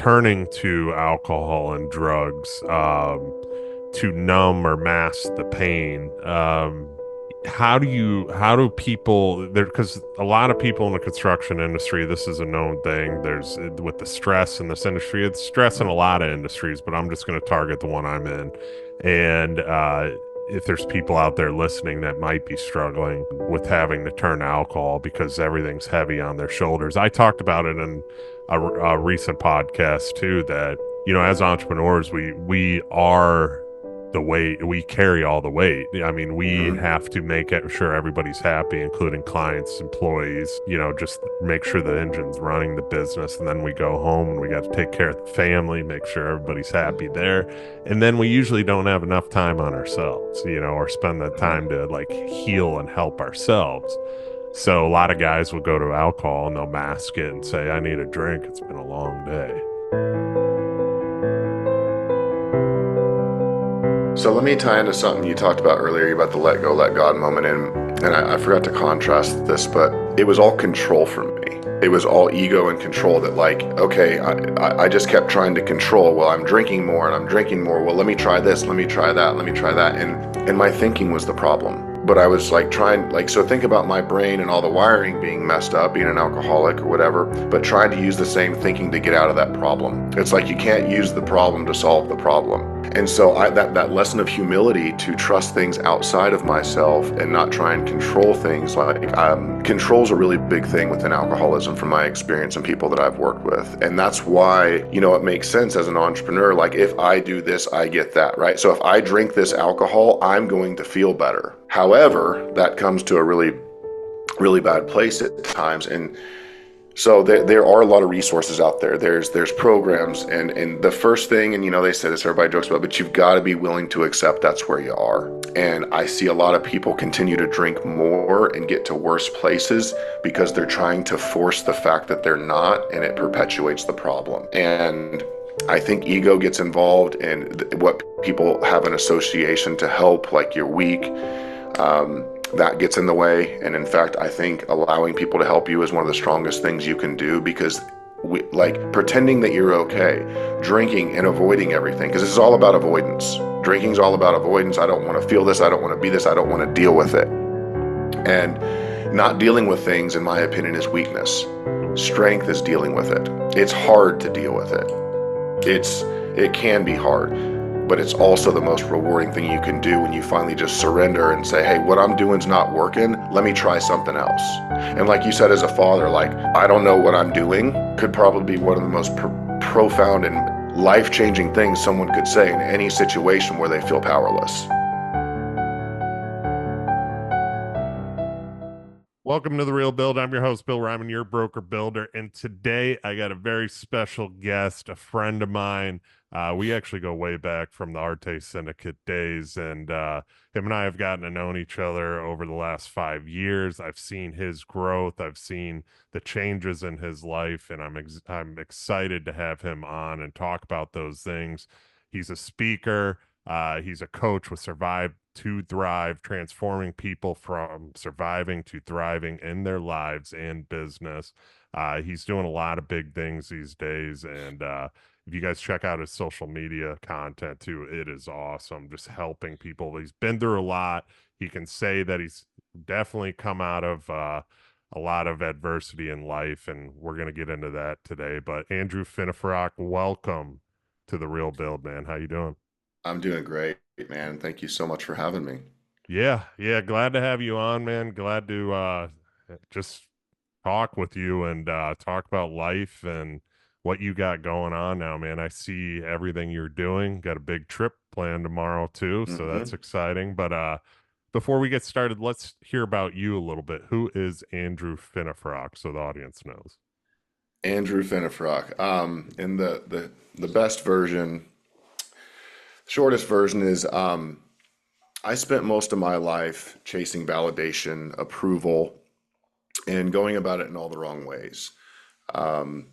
turning to alcohol and drugs to numb or mask the pain. How do people there, because a lot of people in the construction industry, this is a known thing. There's with the stress in this industry, it's stress in a lot of industries, but I'm just going to target the one I'm in. And if there's people out there listening that might be struggling with having to turn to alcohol because everything's heavy on their shoulders, I talked about it in a recent podcast too, that as entrepreneurs, we are the weight, we carry all the weight. I mean, we Mhm. have to make sure everybody's happy, including clients, employees, just make sure the engine's running the business. And then we go home and we got to take care of the family, make sure everybody's happy there. And then we usually don't have enough time on ourselves, or spend that time to like heal and help ourselves. So a lot of guys will go to alcohol and they'll mask it and say, I need a drink. It's been a long day. So let me tie into something you talked about earlier about the let go, let God moment. And I forgot to contrast this, but it was all control for me. It was all ego and control that like, okay, I just kept trying to control. Well, I'm drinking more and I'm drinking more. Well, let me try this, let me try that, let me try that. And my thinking was the problem. But I was like trying, like, so think about my brain and all the wiring being messed up, being an alcoholic or whatever, but trying to use the same thinking to get out of that problem. It's like you can't use the problem to solve the problem. And so that lesson of humility to trust things outside of myself and not try and control things, like control's a really big thing within alcoholism from my experience and people that I've worked with. And that's why, it makes sense as an entrepreneur, like if I do this, I get that, right? So if I drink this alcohol, I'm going to feel better. However, that comes to a really, really bad place at times. And so there are a lot of resources out there. There's programs, and the first thing, and they say this, everybody jokes about, but you've got to be willing to accept that's where you are. And I see a lot of people continue to drink more and get to worse places because they're trying to force the fact that they're not, and it perpetuates the problem. And I think ego gets involved in what people have an association to help, like you're weak. That gets in the way. And in fact, I think allowing people to help you is one of the strongest things you can do, because like pretending that you're okay, drinking and avoiding everything, because this is all about avoidance. Drinking is all about avoidance. I don't want to feel this. I don't want to be this. I don't want to deal with it. And not dealing with things, in my opinion, is weakness. Strength is dealing with it. It's hard to deal with it. It can be hard, but it's also the most rewarding thing you can do when you finally just surrender and say, hey, what I'm doing's not working. Let me try something else. And like you said, as a father, like, I don't know what I'm doing could probably be one of the most profound and life-changing things someone could say in any situation where they feel powerless. Welcome to The Real Build. I'm your host, Bill Reiman, your broker builder. And today I got a very special guest, a friend of mine. We actually go way back from the Arte Syndicate days, and him and I have gotten to know each other over the last 5 years. I've seen his growth. I've seen the changes in his life, and I'm excited to have him on and talk about those things. He's a speaker. He's a coach with Survive to Thrive, transforming people from surviving to thriving in their lives and business. He's doing a lot of big things these days. And if you guys check out his social media content too, it is awesome. Just helping people. He's been through a lot. He can say that he's definitely come out of a lot of adversity in life. And we're going to get into that today. But Andrew Finnefrock, welcome to The Real Build, man. How you doing? I'm doing great, man. Thank you so much for having me. Yeah, yeah, glad to have you on, man. Glad to just talk with you and talk about life and what you got going on now, man. I see everything you're doing. Got a big trip planned tomorrow too, so that's hmm exciting. But before we get started, let's hear about you a little bit. Who is Andrew Finnefrock so the audience knows? Andrew Finnefrock. In the best version, shortest version is I spent most of my life chasing validation, approval, and going about it in all the wrong ways. Um,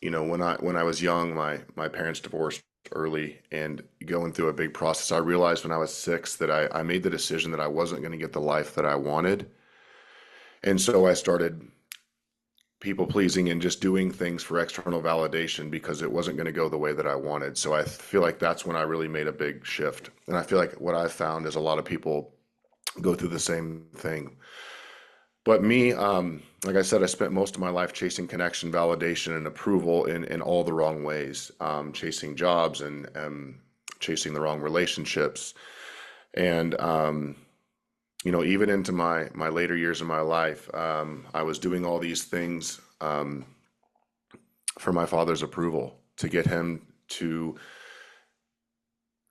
when I was young, my parents divorced early, and going through a big process, I realized when I was 6 that I made the decision that I wasn't going to get the life that I wanted. And so I started people pleasing and just doing things for external validation because it wasn't going to go the way that I wanted. So I feel like that's when I really made a big shift. And I feel like what I've found is a lot of people go through the same thing. But me, like I said, I spent most of my life chasing connection, validation, and approval in all the wrong ways, chasing jobs and chasing the wrong relationships. And even into my later years of my life, I was doing all these things for my father's approval, to get him to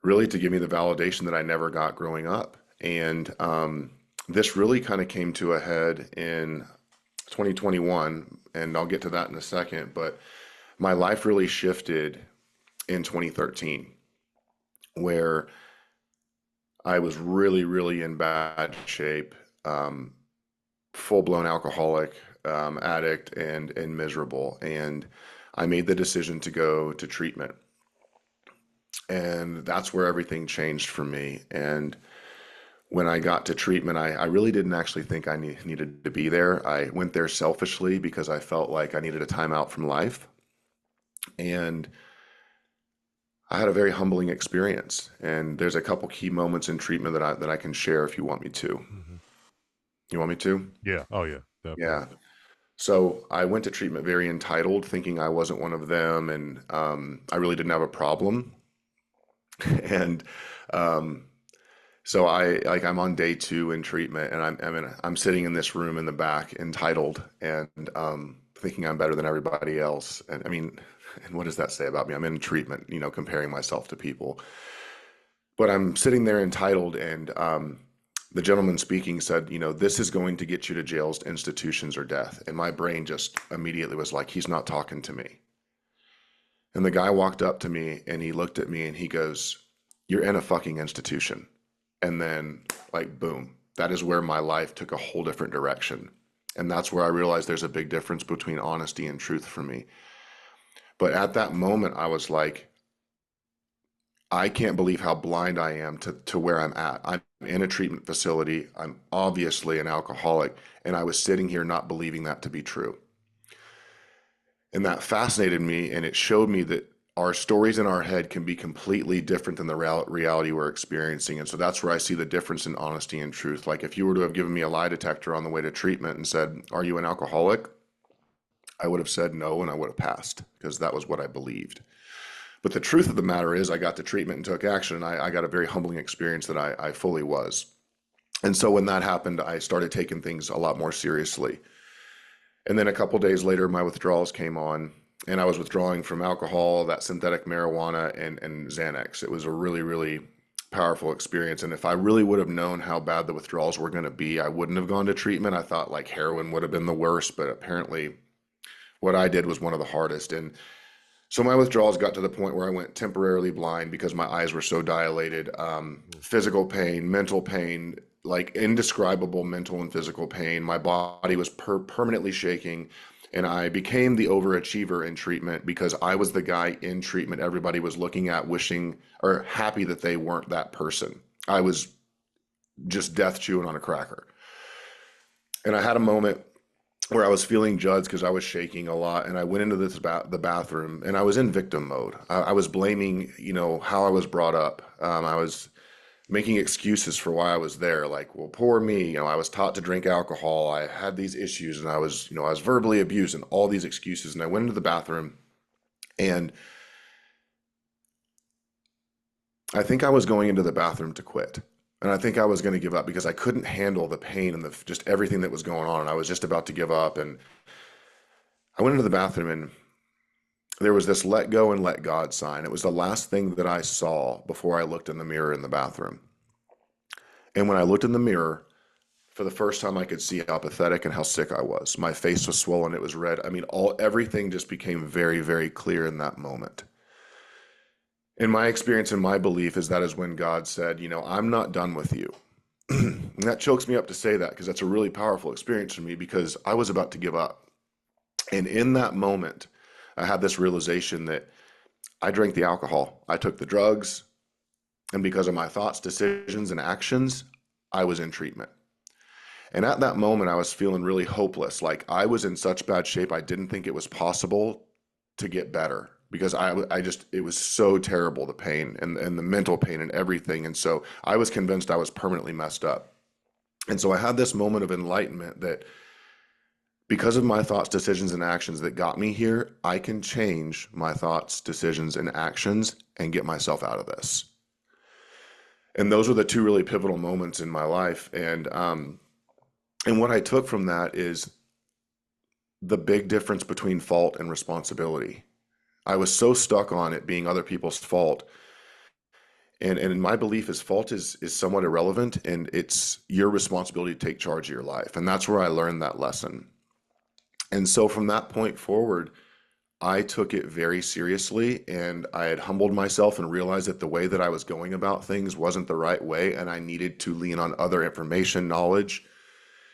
really to give me the validation that I never got growing up. And this really kind of came to a head in 2021, and I'll get to that in a second. But my life really shifted in 2013, where I was really, really in bad shape, full-blown alcoholic, addict, and miserable. And I made the decision to go to treatment. And that's where everything changed for me. And when I got to treatment, I really didn't actually think I needed to be there. I went there selfishly because I felt like I needed a timeout from life. And I had a very humbling experience. And there's a couple key moments in treatment that I can share if you want me to. Mhm. You want me to? Yeah. Oh, yeah. Definitely. Yeah. So I went to treatment very entitled, thinking I wasn't one of them, and I really didn't have a problem. And um, so I'm on day 2 in treatment, and I'm sitting in this room in the back, entitled, and thinking I'm better than everybody else. And I mean, and what does that say about me? I'm in treatment, comparing myself to people. But I'm sitting there entitled, and the gentleman speaking said, this is going to get you to jails, institutions, or death. And my brain just immediately was like, he's not talking to me. And the guy walked up to me and he looked at me and he goes, you're in a fucking institution. And then, like, boom, that is where my life took a whole different direction. And that's where I realized there's a big difference between honesty and truth for me. But at that moment, I was like, I can't believe how blind I am to where I'm at. I'm in a treatment facility. I'm obviously an alcoholic. And I was sitting here not believing that to be true. And that fascinated me, and it showed me that our stories in our head can be completely different than the reality we're experiencing. And so that's where I see the difference in honesty and truth. Like, if you were to have given me a lie detector on the way to treatment and said, are you an alcoholic? I would have said no, and I would have passed, because that was what I believed. But the truth of the matter is, I got to treatment and took action, and I got a very humbling experience that I fully was. And so when that happened, I started taking things a lot more seriously. And then a couple days later, my withdrawals came on, and I was withdrawing from alcohol, that synthetic marijuana, and Xanax. It was a really, really powerful experience. And if I really would have known how bad the withdrawals were going to be, I wouldn't have gone to treatment. I thought like heroin would have been the worst, but apparently what I did was one of the hardest. And so my withdrawals got to the point where I went temporarily blind because my eyes were so dilated. Physical pain, mental pain, like indescribable mental and physical pain. My body was permanently shaking, and I became the overachiever in treatment because I was the guy in treatment everybody was looking at, wishing or happy that they weren't that person. I was just death chewing on a cracker. And I had a moment where I was feeling judged because I was shaking a lot, and I went into the bathroom, and I was in victim mode. I was blaming, how I was brought up. I was making excuses for why I was there. Like, well, poor me. I was taught to drink alcohol. I had these issues, and I was verbally abused, and all these excuses. And I went into the bathroom, and I think I was going into the bathroom to quit. And I think I was going to give up because I couldn't handle the pain and just everything that was going on. And I was just about to give up. And I went into the bathroom, and there was this let go and let God sign. It was the last thing that I saw before I looked in the mirror in the bathroom. And when I looked in the mirror, for the first time, I could see how pathetic and how sick I was. My face was swollen. It was red. I mean, everything just became very, very clear in that moment. In my experience and my belief is that is when God said, I'm not done with you. And that chokes me up to say that because that's a really powerful experience for me because I was about to give up. And in that moment, I had this realization that I drank the alcohol, I took the drugs, and because of my thoughts, decisions, and actions, I was in treatment. And at that moment, I was feeling really hopeless. Like I was in such bad shape, I didn't think it was possible to get better because I just, it was so terrible, the pain and the mental pain and everything. And so I was convinced I was permanently messed up. And so I had this moment of enlightenment that because of my thoughts, decisions, and actions that got me here, I can change my thoughts, decisions, and actions and get myself out of this. And those were the two really pivotal moments in my life. And what I took from that is the big difference between fault and responsibility. I was so stuck on it being other people's fault. And my belief is fault is somewhat irrelevant, and it's your responsibility to take charge of your life. And that's where I learned that lesson. And so from that point forward, I took it very seriously, and I had humbled myself and realized that the way that I was going about things wasn't the right way, and I needed to lean on other information, knowledge,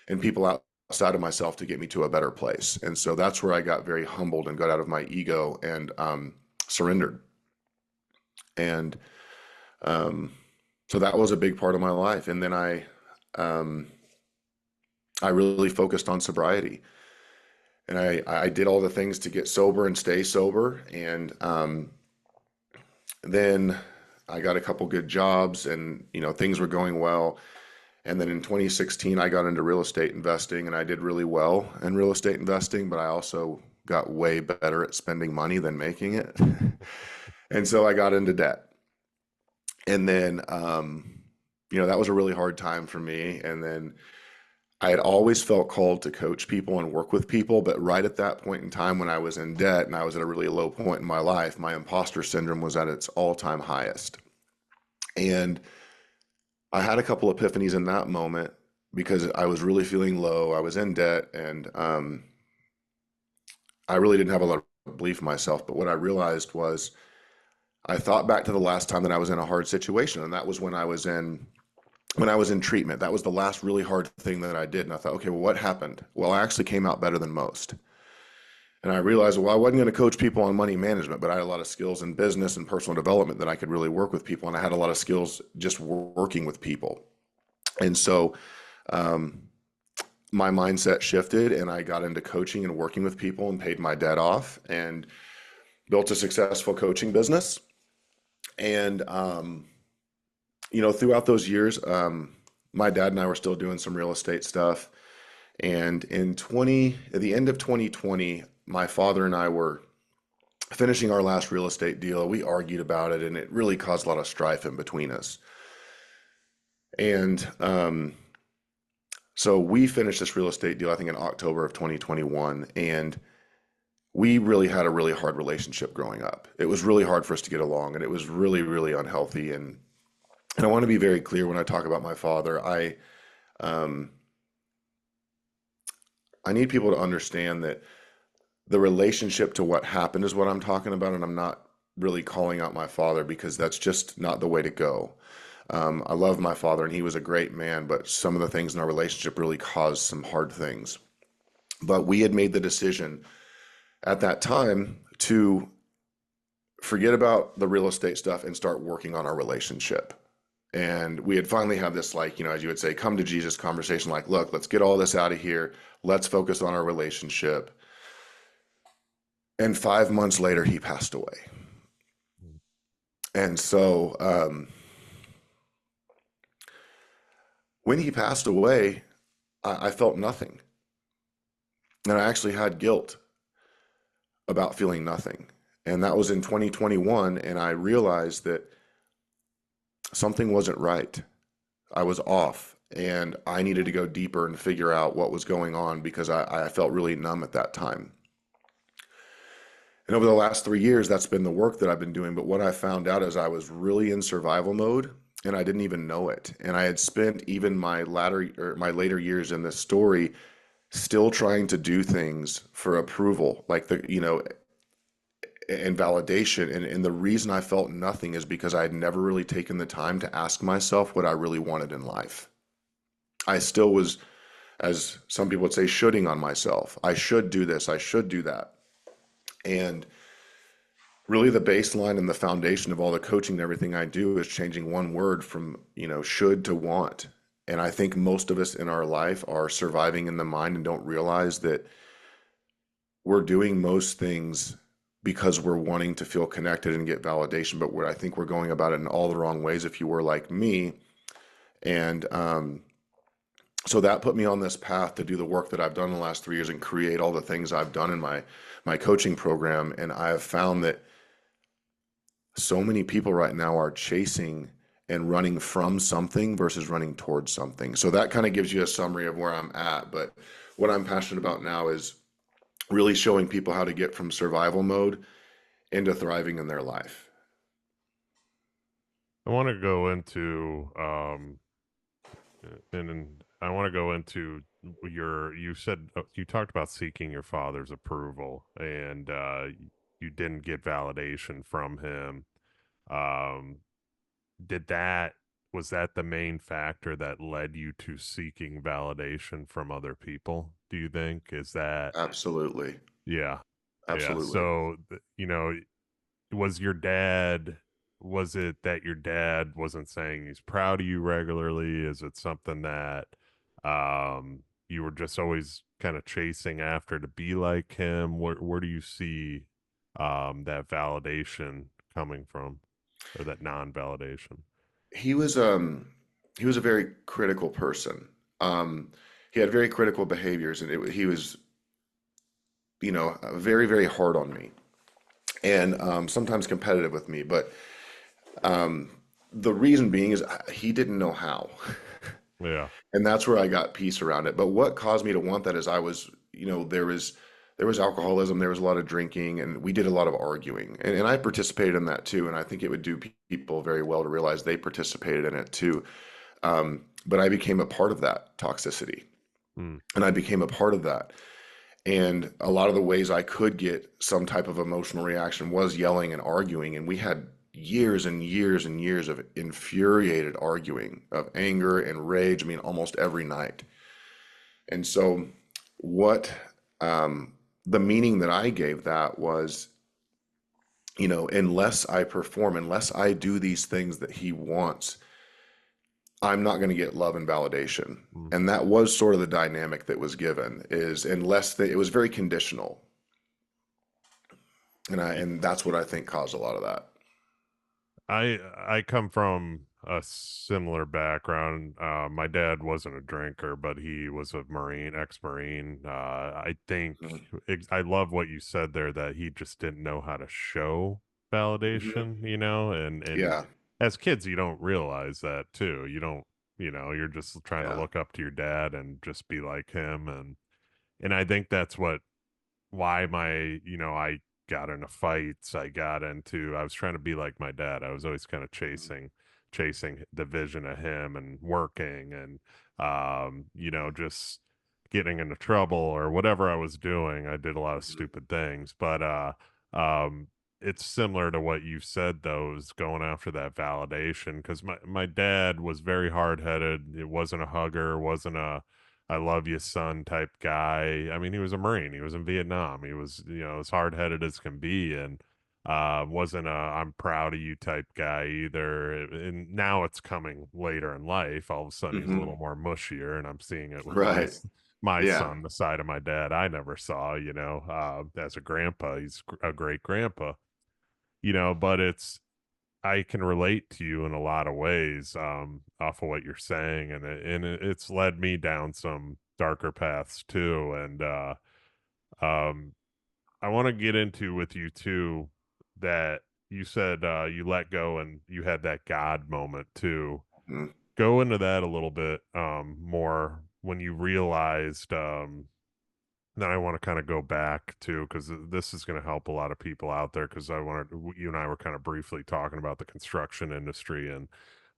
and people outside of myself to get me to a better place. And so that's where I got very humbled and got out of my ego and surrendered. And so that was a big part of my life. And then I really focused on sobriety. And I did all the things to get sober and stay sober. And then I got a couple good jobs, and things were going well. And then in 2016, I got into real estate investing, and I did really well in real estate investing, but I also got way better at spending money than making it. And so I got into debt. And then, that was a really hard time for me. And then I had always felt called to coach people and work with people, but right at that point in time when I was in debt and I was at a really low point in my life, my imposter syndrome was at its all-time highest. And I had a couple epiphanies in that moment because I was really feeling low. I was in debt, and I really didn't have a lot of belief in myself. But what I realized was I thought back to the last time that I was in a hard situation, and that was when I was in treatment. That was the last really hard thing that I did. And I thought, okay, well, what happened? Well, I actually came out better than most. And I realized, well, I wasn't going to coach people on money management, but I had a lot of skills in business and personal development that I could really work with people. And I had a lot of skills just working with people. And so my mindset shifted, and I got into coaching and working with people and paid my debt off and built a successful coaching business. And, throughout those years, my dad and I were still doing some real estate stuff. And at the end of 2020, my father and I were finishing our last real estate deal. We argued about it, and it really caused a lot of strife in between us. And so we finished this real estate deal, I think in October of 2021. And we really had a really hard relationship growing up. It was really hard for us to get along, and it was really, really unhealthy. And I want to be very clear when I talk about my father. I need people to understand that the relationship to what happened is what I'm talking about, and I'm not really calling out my father because that's just not the way to go. I love my father, and he was a great man, but some of the things in our relationship really caused some hard things. But we had made the decision at that time to forget about the real estate stuff and start working on our relationship. And we had finally had this, as you would say, come to Jesus conversation, like, look, let's get all this out of here. Let's focus on our relationship. And 5 months later, he passed away. And so when he passed away, I felt nothing. And I actually had guilt about feeling nothing. And that was in 2021. And I realized that something wasn't right. I was off, and I needed to go deeper and figure out what was going on because I felt really numb at that time. And over the last 3 years, that's been the work that I've been doing. But what I found out is I was really in survival mode, and I didn't even know it. And I had spent even my later years in this story still trying to do things for approval, and validation. And the reason I felt nothing is because I had never really taken the time to ask myself what I really wanted in life. I still was, as some people would say, shoulding on myself. I should do this. I should do that. And really the baseline and the foundation of all the coaching and everything I do is changing one word from, should to want. And I think most of us in our life are surviving in the mind and don't realize that we're doing most things because we're wanting to feel connected and get validation. But I think we're going about it in all the wrong ways if you were like me. And so that put me on this path to do the work that I've done in the last 3 years and create all the things I've done in my coaching program. And I have found that so many people right now are chasing and running from something versus running towards something. So that kind of gives you a summary of where I'm at. But what I'm passionate about now is really showing people how to get from survival mode into thriving in their life. I want to go into and I want to go into you said you talked about seeking your father's approval, and you didn't get validation from him. Um, did that was that the main factor that led you to seeking validation from other people? Do you think is that Absolutely. yeah, yeah. Absolutely. So was your dad was it that your dad wasn't saying he's proud of you regularly? Is it something that you were just always kind of chasing after to be like him? Where do you see that validation coming from, or that non-validation? He was he was a very critical person. He had very critical behaviors, and he was, very, very hard on me, and sometimes competitive with me. But um, the reason being is he didn't know how. Yeah. And that's where I got peace around it. But what caused me to want that is I was, there was alcoholism, there was a lot of drinking, and we did a lot of arguing. And I participated in that too. And I think it would do people very well to realize they participated in it too. But I became a part of that toxicity, Mm. and I became a part of that. And a lot of the ways I could get some type of emotional reaction was yelling and arguing. And we had years and years and years of infuriated arguing, of anger and rage. I mean, almost every night. And so, what the meaning that I gave that was, unless I perform, unless I do these things that he wants, I'm not going to get love and validation. Mm. And that was sort of the dynamic that was given is it was very conditional. And that's what I think caused a lot of that. I come from a similar background. My dad wasn't a drinker, but he was a Marine, ex-Marine. I think Mhm. I love what you said there that he just didn't know how to show Mhm. validation, and Yeah, as kids you don't realize that too. You don't, you're just trying to yeah. look up to your dad and just be like him, and I think that's why I got into fights. I was trying to be like my dad. I was always kind of Mhm. chasing the vision of him and working and just getting into trouble or whatever I was doing. I did a lot of Mhm. stupid things, but um it's similar to what you said though, is going after that validation because my dad was very hard-headed. It wasn't a hugger, wasn't a I love you, son type guy. I mean, he was a Marine. He was in Vietnam. He was, as hard headed as can be, and wasn't a I'm proud of you type guy either. And now it's coming later in life. All of a sudden, he's a Mhm. little more mushier, and I'm seeing it with Right. my Yeah. son, the side of my dad I never saw. As a grandpa, he's a great grandpa. But I can relate to you in a lot of ways, off of what you're saying, it's led me down some darker paths too. And um, I want to get into with you too that you said you let go and you had that God moment too. Mhm. Go into that a little bit more when you realized. Then I want to kind of go back to because this is going to help a lot of people out there because you and I were kind of briefly talking about the construction industry, and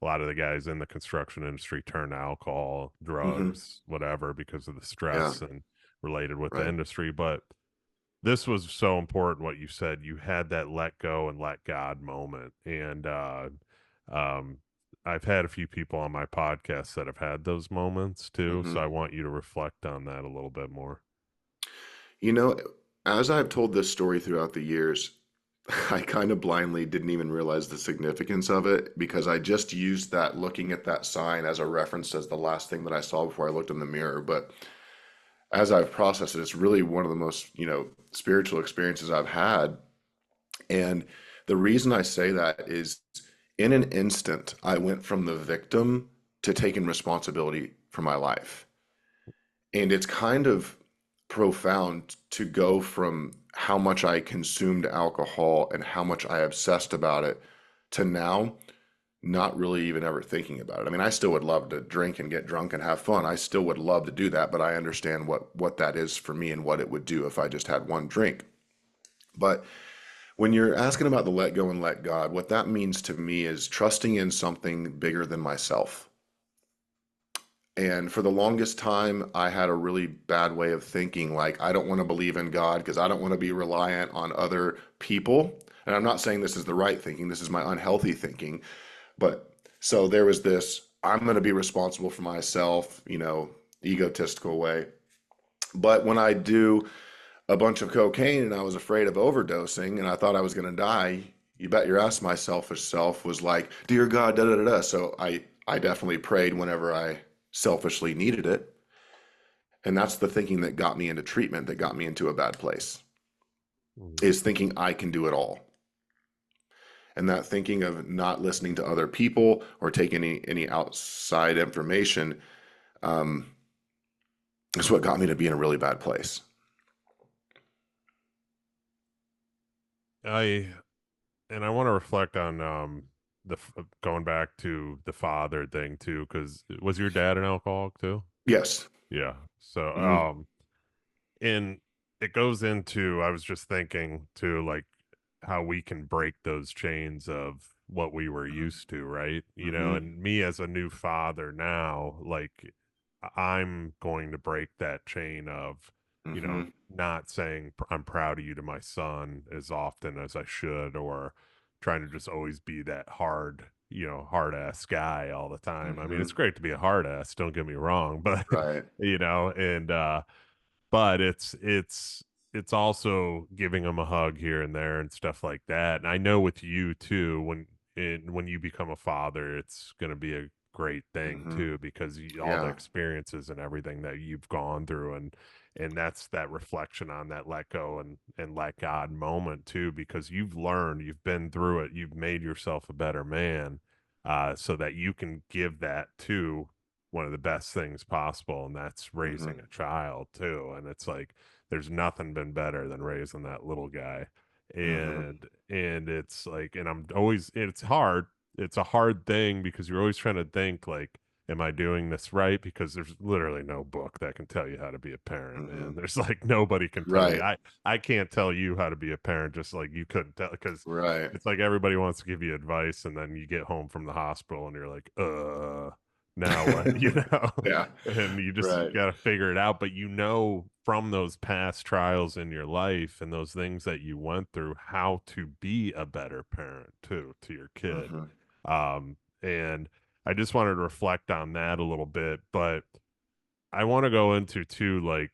a lot of the guys in the construction industry turn to alcohol, Mhm. drugs, whatever because of the Yeah. stress and related with the Right. industry. But this was so important what you said. You had that let go and let God moment. And um, I've had a few people on my podcast that have had those moments too. So Mhm. I want you to reflect on that a little bit more. You know, as I've told this story throughout the years, I kind of blindly didn't even realize the significance of it because I just used that looking at that sign as a reference as the last thing that I saw before I looked in the mirror. But as I've processed it, it's really one of the most, spiritual experiences I've had. And the reason I say that is in an instant, I went from the victim to taking responsibility for my life. And it's kind of profound to go from how much I consumed alcohol and how much I obsessed about it to now not really even ever thinking about it. I mean, I still would love to drink and get drunk and have fun. I still would love to do that, but I understand what that is for me and what it would do if I just had one drink. But when you're asking about the let go and let God, what that means to me is trusting in something bigger than myself. And for the longest time, I had a really bad way of thinking, like, I don't want to believe in God because I don't want to be reliant on other people. And I'm not saying this is the right thinking, this is my unhealthy thinking. But so there was this, I'm going to be responsible for myself, egotistical way. But when I do a bunch of cocaine and I was afraid of overdosing and I thought I was going to die, you bet your ass my selfish self was like, Dear God, da da da da. So I definitely prayed whenever I selfishly needed it. And that's the thinking that got me into treatment, that got me into a bad place, Mhm. is thinking I can do it all. And that thinking of not listening to other people or taking any outside information um, is what got me to be in a really bad place. I and I want to reflect on going back to the father thing too, because was your dad an alcoholic too? Yes. Yeah. So Mm-hmm. and it goes into, I was just thinking to like how we can break those chains of what we were used to, right? Mm-hmm. And me as a new father now, like I'm going to break that chain of, Mm-hmm. not saying I'm proud of you to my son as often as I should, or trying to just always be that hard ass guy all the time. I mean, Mm-hmm. it's great to be a hard ass, don't get me wrong, but Right. and but it's also giving them a hug here and there and stuff like that. And I know with you too, when you become a father, it's going to be a great thing Mm-hmm. too, because all the Yeah. experiences and everything that you've gone through, and that's that reflection on that let go and let God moment too, because you've learned, you've been through it, you've made yourself a better man, so that you can give that to one of the best things possible, and that's Mm-hmm. raising a child too. And it's like there's nothing been better than raising that little guy. Mm-hmm. And it's like, and I'm always, it's hard. It's a hard thing because you're always trying to think like, am I doing this right? Because there's literally no book that can tell you how to be a parent, Mm-hmm. man. There's like nobody can tell you. Right. I can't tell you how to be a parent, just like you couldn't tell, because Right. it's like everybody wants to give you advice, and then you get home from the hospital and you're like, now what? Yeah. And you just Right. got to figure it out. But from those past trials in your life and those things that you went through, how to be a better parent too to your kid. Mm-hmm. And I just wanted to reflect on that a little bit, but I want to go into too, like,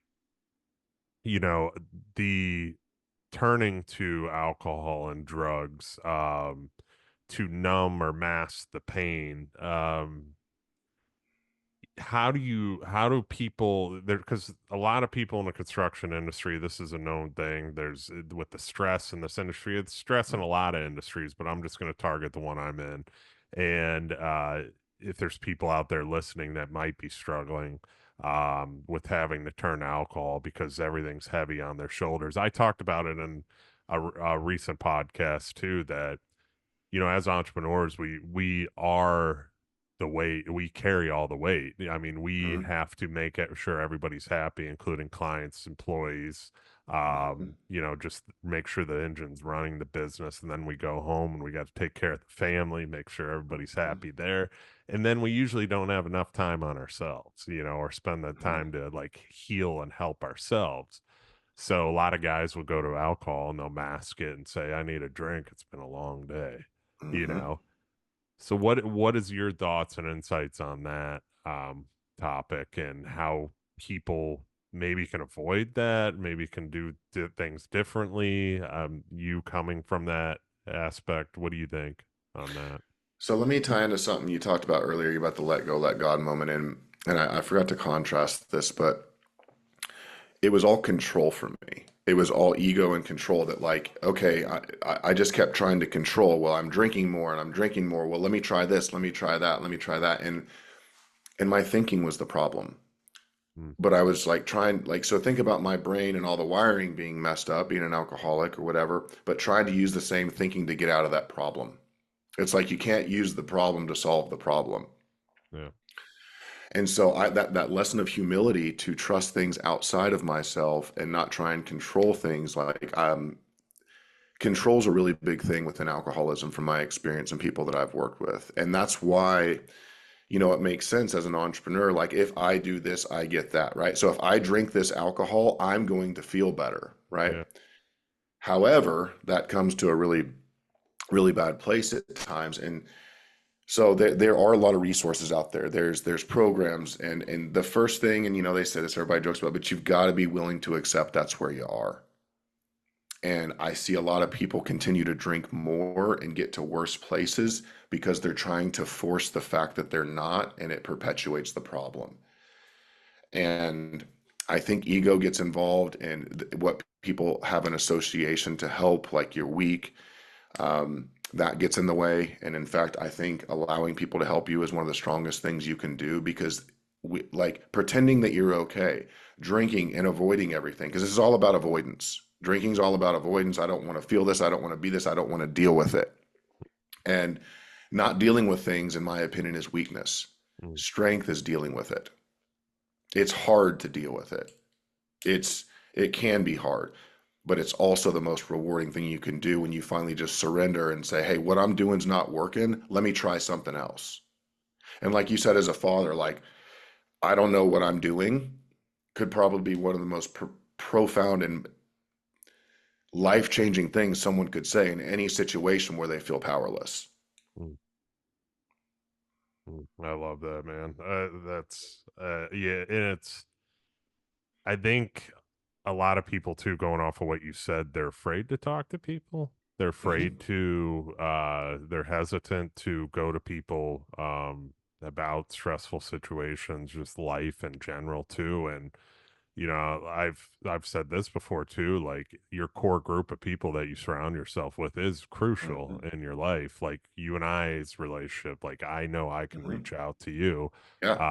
you know, the turning to alcohol and drugs, to numb or mask the pain. How do people there, because a lot of people in the construction industry, this is a known thing, there's with the stress in this industry, it's stress in a lot of industries, but I'm just going to target the one I'm in. And if there's people out there listening that might be struggling with having to turn to alcohol because everything's heavy on their shoulders, I talked about it in a recent podcast too, that as entrepreneurs, we are the weight, we carry all the weight. I mean, we Mm-hmm. have to make sure everybody's happy, including clients, employees. Mm-hmm. Just make sure the engine's running the business, and then we go home and we got to take care of the family, make sure everybody's happy there, and then we usually don't have enough time on ourselves, or spend the Mm-hmm. time to like heal and help ourselves. So a lot of guys will go to alcohol and they'll mask it and say, "I need a drink. It's been a long day." You Mm-hmm. know. So what is your thoughts and insights on that topic, and how people maybe can avoid that, maybe can do things differently. You coming from that aspect, what do you think on that? So let me tie into something you talked about earlier about the let go, let God moment. And I forgot to contrast this, but it was all control for me. It was all ego and control that like, okay, I just kept trying to control. Well, I'm drinking more and I'm drinking more. Well, let me try this, let me try that, let me try that. And my thinking was the problem. Mm, But I was like trying, like, so think about my brain and all the wiring being messed up, being an alcoholic or whatever, but trying to use the same thinking to get out of that problem. It's like you can't use the problem to solve the problem. yeah. And so that lesson of humility to trust things outside of myself and not try and control things like control is a really big thing within alcoholism from my experience and people that I've worked with. And that's why, it makes sense as an entrepreneur. Like if I do this, I get that, right? So if I drink this alcohol, I'm going to feel better, right? Yeah. However, that comes to a really, really bad place at times. And so there are a lot of resources out there. There's programs and the first thing, and they say this, everybody jokes about, but you've got to be willing to accept that's where you are. And I see a lot of people continue to drink more and get to worse places because they're trying to force the fact that they're not, and it perpetuates the problem. And I think ego gets involved in what people have an association to help, like you're weak, that gets in the way. And in fact, I think allowing people to help you is one of the strongest things you can do because like pretending that you're okay, drinking and avoiding everything, because this is all about avoidance. Drinking's all about avoidance. I don't want to feel this. I don't want to be this. I don't want to deal with it. And not dealing with things, in my opinion, is weakness. Mm, Strength is dealing with it. It's hard to deal with it. It can be hard, but it's also the most rewarding thing you can do when you finally just surrender and say, hey, what I'm doing's not working. Let me try something else. And like you said, as a father, like, I don't know what I'm doing could probably be one of the most profound and life-changing things someone could say in any situation where they feel powerless. mm, I love that, man. That's yeah, and I think a lot of people too, going off of what you said, they're afraid to talk to people. They're afraid Hmm. to they're hesitant to go to people about stressful situations, just life in general too. And I've said this before too, like your core group of people that you surround yourself with is crucial Hmm. in your life. Like you and I's relationship, like I know I can Hmm. reach out to you. Yeah.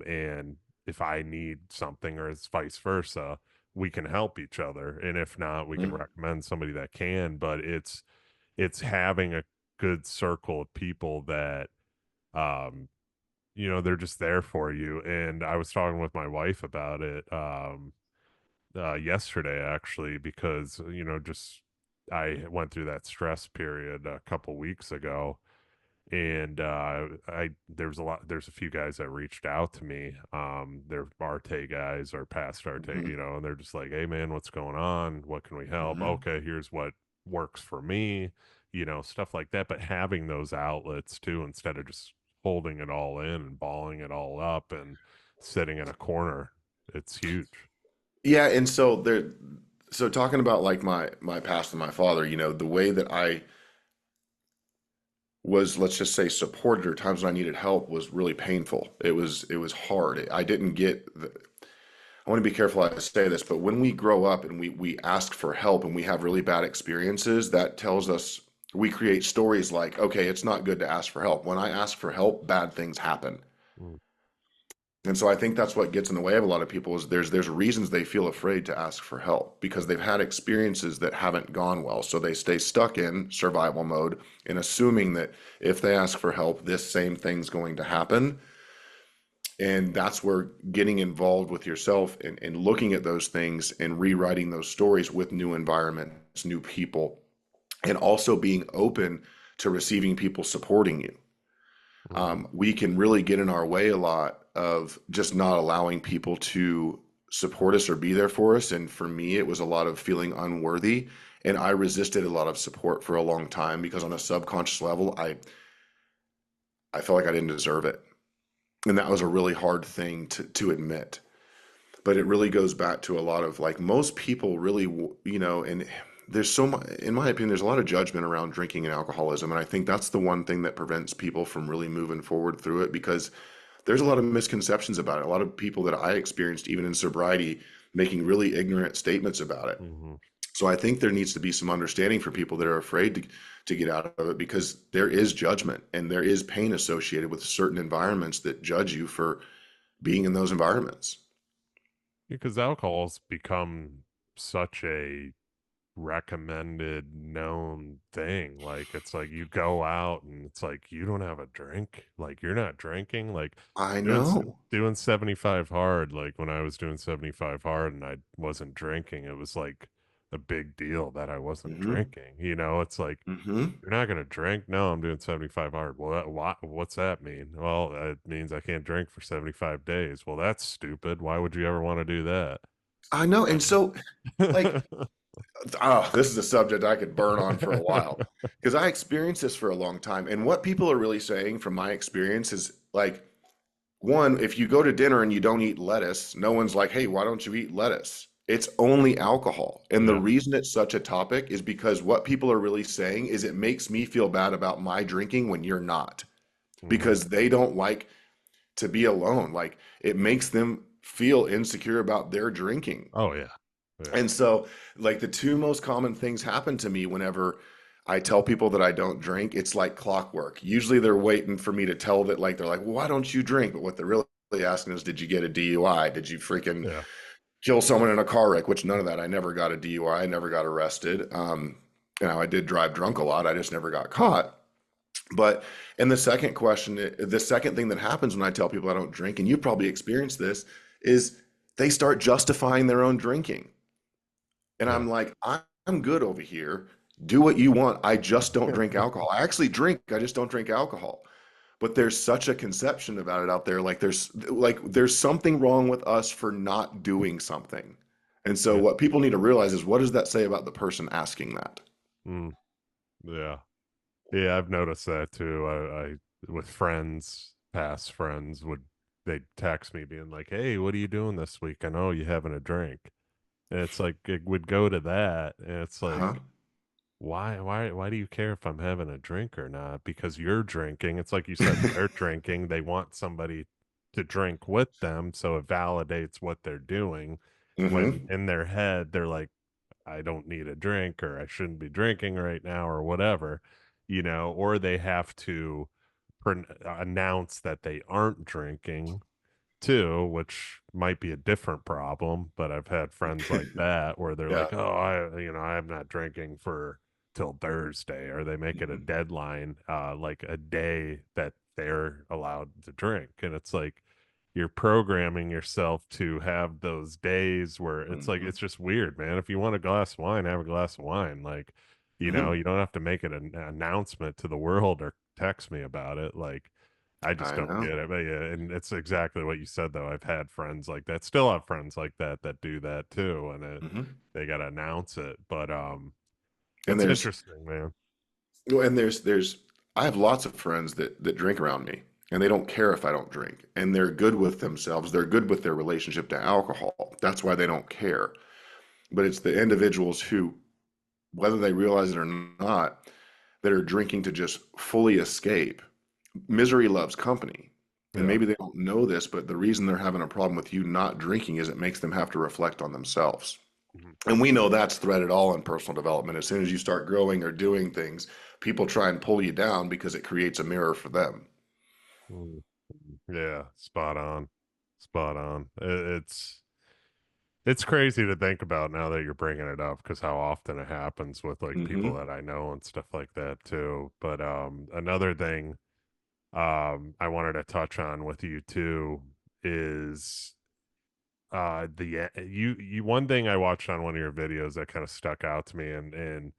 And if I need something or it's vice versa, we can help each other. And if not, we can Hmm. recommend somebody that can. But it's having a good circle of people that um they're just there for you. And I was talking with my wife about it yesterday actually because just I went through that stress period a couple weeks ago, and I there's a few guys that reached out to me. They're Arte guys or past Arte, Hmm. and they're just like, hey man, what's going on, what can we help? Hmm. Okay, here's what works for me, stuff like that. But having those outlets too, instead of just holding it all in and balling it all up and sitting in a corner, it's huge. Yeah. And so talking about like my past and my father, the way that I was, let's just say, supported or times when I needed help was really painful. It was hard. I didn't get I want to be careful how I say this, but when we grow up and we ask for help and we have really bad experiences, that tells us we create stories like, okay, it's not good to ask for help. When I ask for help, bad things happen. Mm, And so I think that's what gets in the way of a lot of people is there's reasons they feel afraid to ask for help because they've had experiences that haven't gone well. So they stay stuck in survival mode and assuming that if they ask for help, this same thing's going to happen. And that's where getting involved with yourself and looking at those things and rewriting those stories with new environments, new people, and also being open to receiving people supporting you. mm, We can really get in our way a lot of just not allowing people to support us or be there for us. And for me, it was a lot of feeling unworthy. And I resisted a lot of support for a long time because on a subconscious level, I felt like I didn't deserve it. And that was a really hard thing to admit. but it really goes back to a lot of like most people really, and there's so much, in my opinion, there's a lot of judgment around drinking and alcoholism. And I think that's the one thing that prevents people from really moving forward through it because there's a lot of misconceptions about it. A lot of people that I experienced, even in sobriety, making really ignorant statements about it. Hmm. So I think there needs to be some understanding for people that are afraid to get out of it because there is judgment and there is pain associated with certain environments that judge you for being in those environments. Because alcohol's become such a recommended known thing. Like it's like you go out and it's like you don't have a drink, like you're not drinking, like I doing know. doing 75 hard. Like when I was doing 75 hard and I wasn't drinking, it was like a big deal that I wasn't Hmm. drinking. You know, it's like Hmm. you're not gonna drink. No, I'm doing 75 hard. Well, what's that mean? Well, it means I can't drink for 75 days. Well, that's stupid. Why would you ever want to do that? I know. And Um, so, like, oh, this is a subject I could burn on for a while because I experienced this for a long time. And what people are really saying from my experience is like, one, if you go to dinner and you don't eat lettuce, no one's like, hey, why don't you eat lettuce? It's only alcohol. And the yeah. reason it's such a topic is because what people are really saying is it makes me feel bad about my drinking when you're not, Hmm. because they don't like to be alone. Like it makes them feel insecure about their drinking. Oh yeah. Yeah. And so, like, the two most common things happen to me whenever I tell people that I don't drink. It's like clockwork. Usually they're waiting for me to tell that, like, they're like, well, why don't you drink? But what they're really asking is, did you get a DUI? Did you freaking Yeah. kill someone in a car wreck? Which none of that. I never got a DUI. I never got arrested. I did drive drunk a lot. I just never got caught. But, and the second question, the second thing that happens when I tell people I don't drink, and you probably experienced this, is they start justifying their own drinking. And Yeah. I'm like, I'm good over here. Do what you want. I just don't drink alcohol. I actually drink, I just don't drink alcohol. But there's such a conception about it out there. Like there's something wrong with us for not doing something. And so Yeah. what people need to realize is what does that say about the person asking that? Mm, yeah. Yeah, I've noticed that too. I with friends, past friends would they'd text me being like, "Hey, what are you doing this week? I know you having a drink." And it's like it would go to that, and it's Huh? like, why do you care if I'm having a drink or not? Because you're drinking. It's like you said, they're drinking. They want somebody to drink with them, so it validates what they're doing. When Mm-hmm. in their head, they're like, I don't need a drink or I shouldn't be drinking right now or whatever, or they have to announce that they aren't drinking too, which might be a different problem, but I've had friends like that where they're Yeah. like, "Oh, I'm not drinking for till Thursday," or they make it a Mm-hmm. deadline, like a day that they're allowed to drink. And it's like you're programming yourself to have those days where it's like Mm-hmm. it's just weird, man. If you want a glass of wine, have a glass of wine. Like, Mm-hmm. you don't have to make it an announcement to the world or text me about it. Like I just I don't know. get it. But yeah, and it's exactly what you said though. I've had friends like that, still have friends like that that do that too, and Mm-hmm. they gotta announce it. But And it's there's interesting, man. Well, and there's I have lots of friends that drink around me and they don't care if I don't drink and they're good with themselves. They're good with their relationship to alcohol. That's why they don't care. But it's the individuals who, whether they realize it or not, that are drinking to just fully escape. Misery loves company. And Yeah. maybe they don't know this, but the reason they're having a problem with you not drinking is it makes them have to reflect on themselves. Mhm. And we know that's threaded all in personal development. As soon as you start growing or doing things, people try and pull you down because it creates a mirror for them. Mhm. Yeah, spot on. Spot on. It's crazy to think about now that you're bringing it up because how often it happens with like people Hmm. that I know and stuff like that too. But another thing I wanted to touch on with you too is the you one thing I watched on one of your videos that kind of stuck out to me, and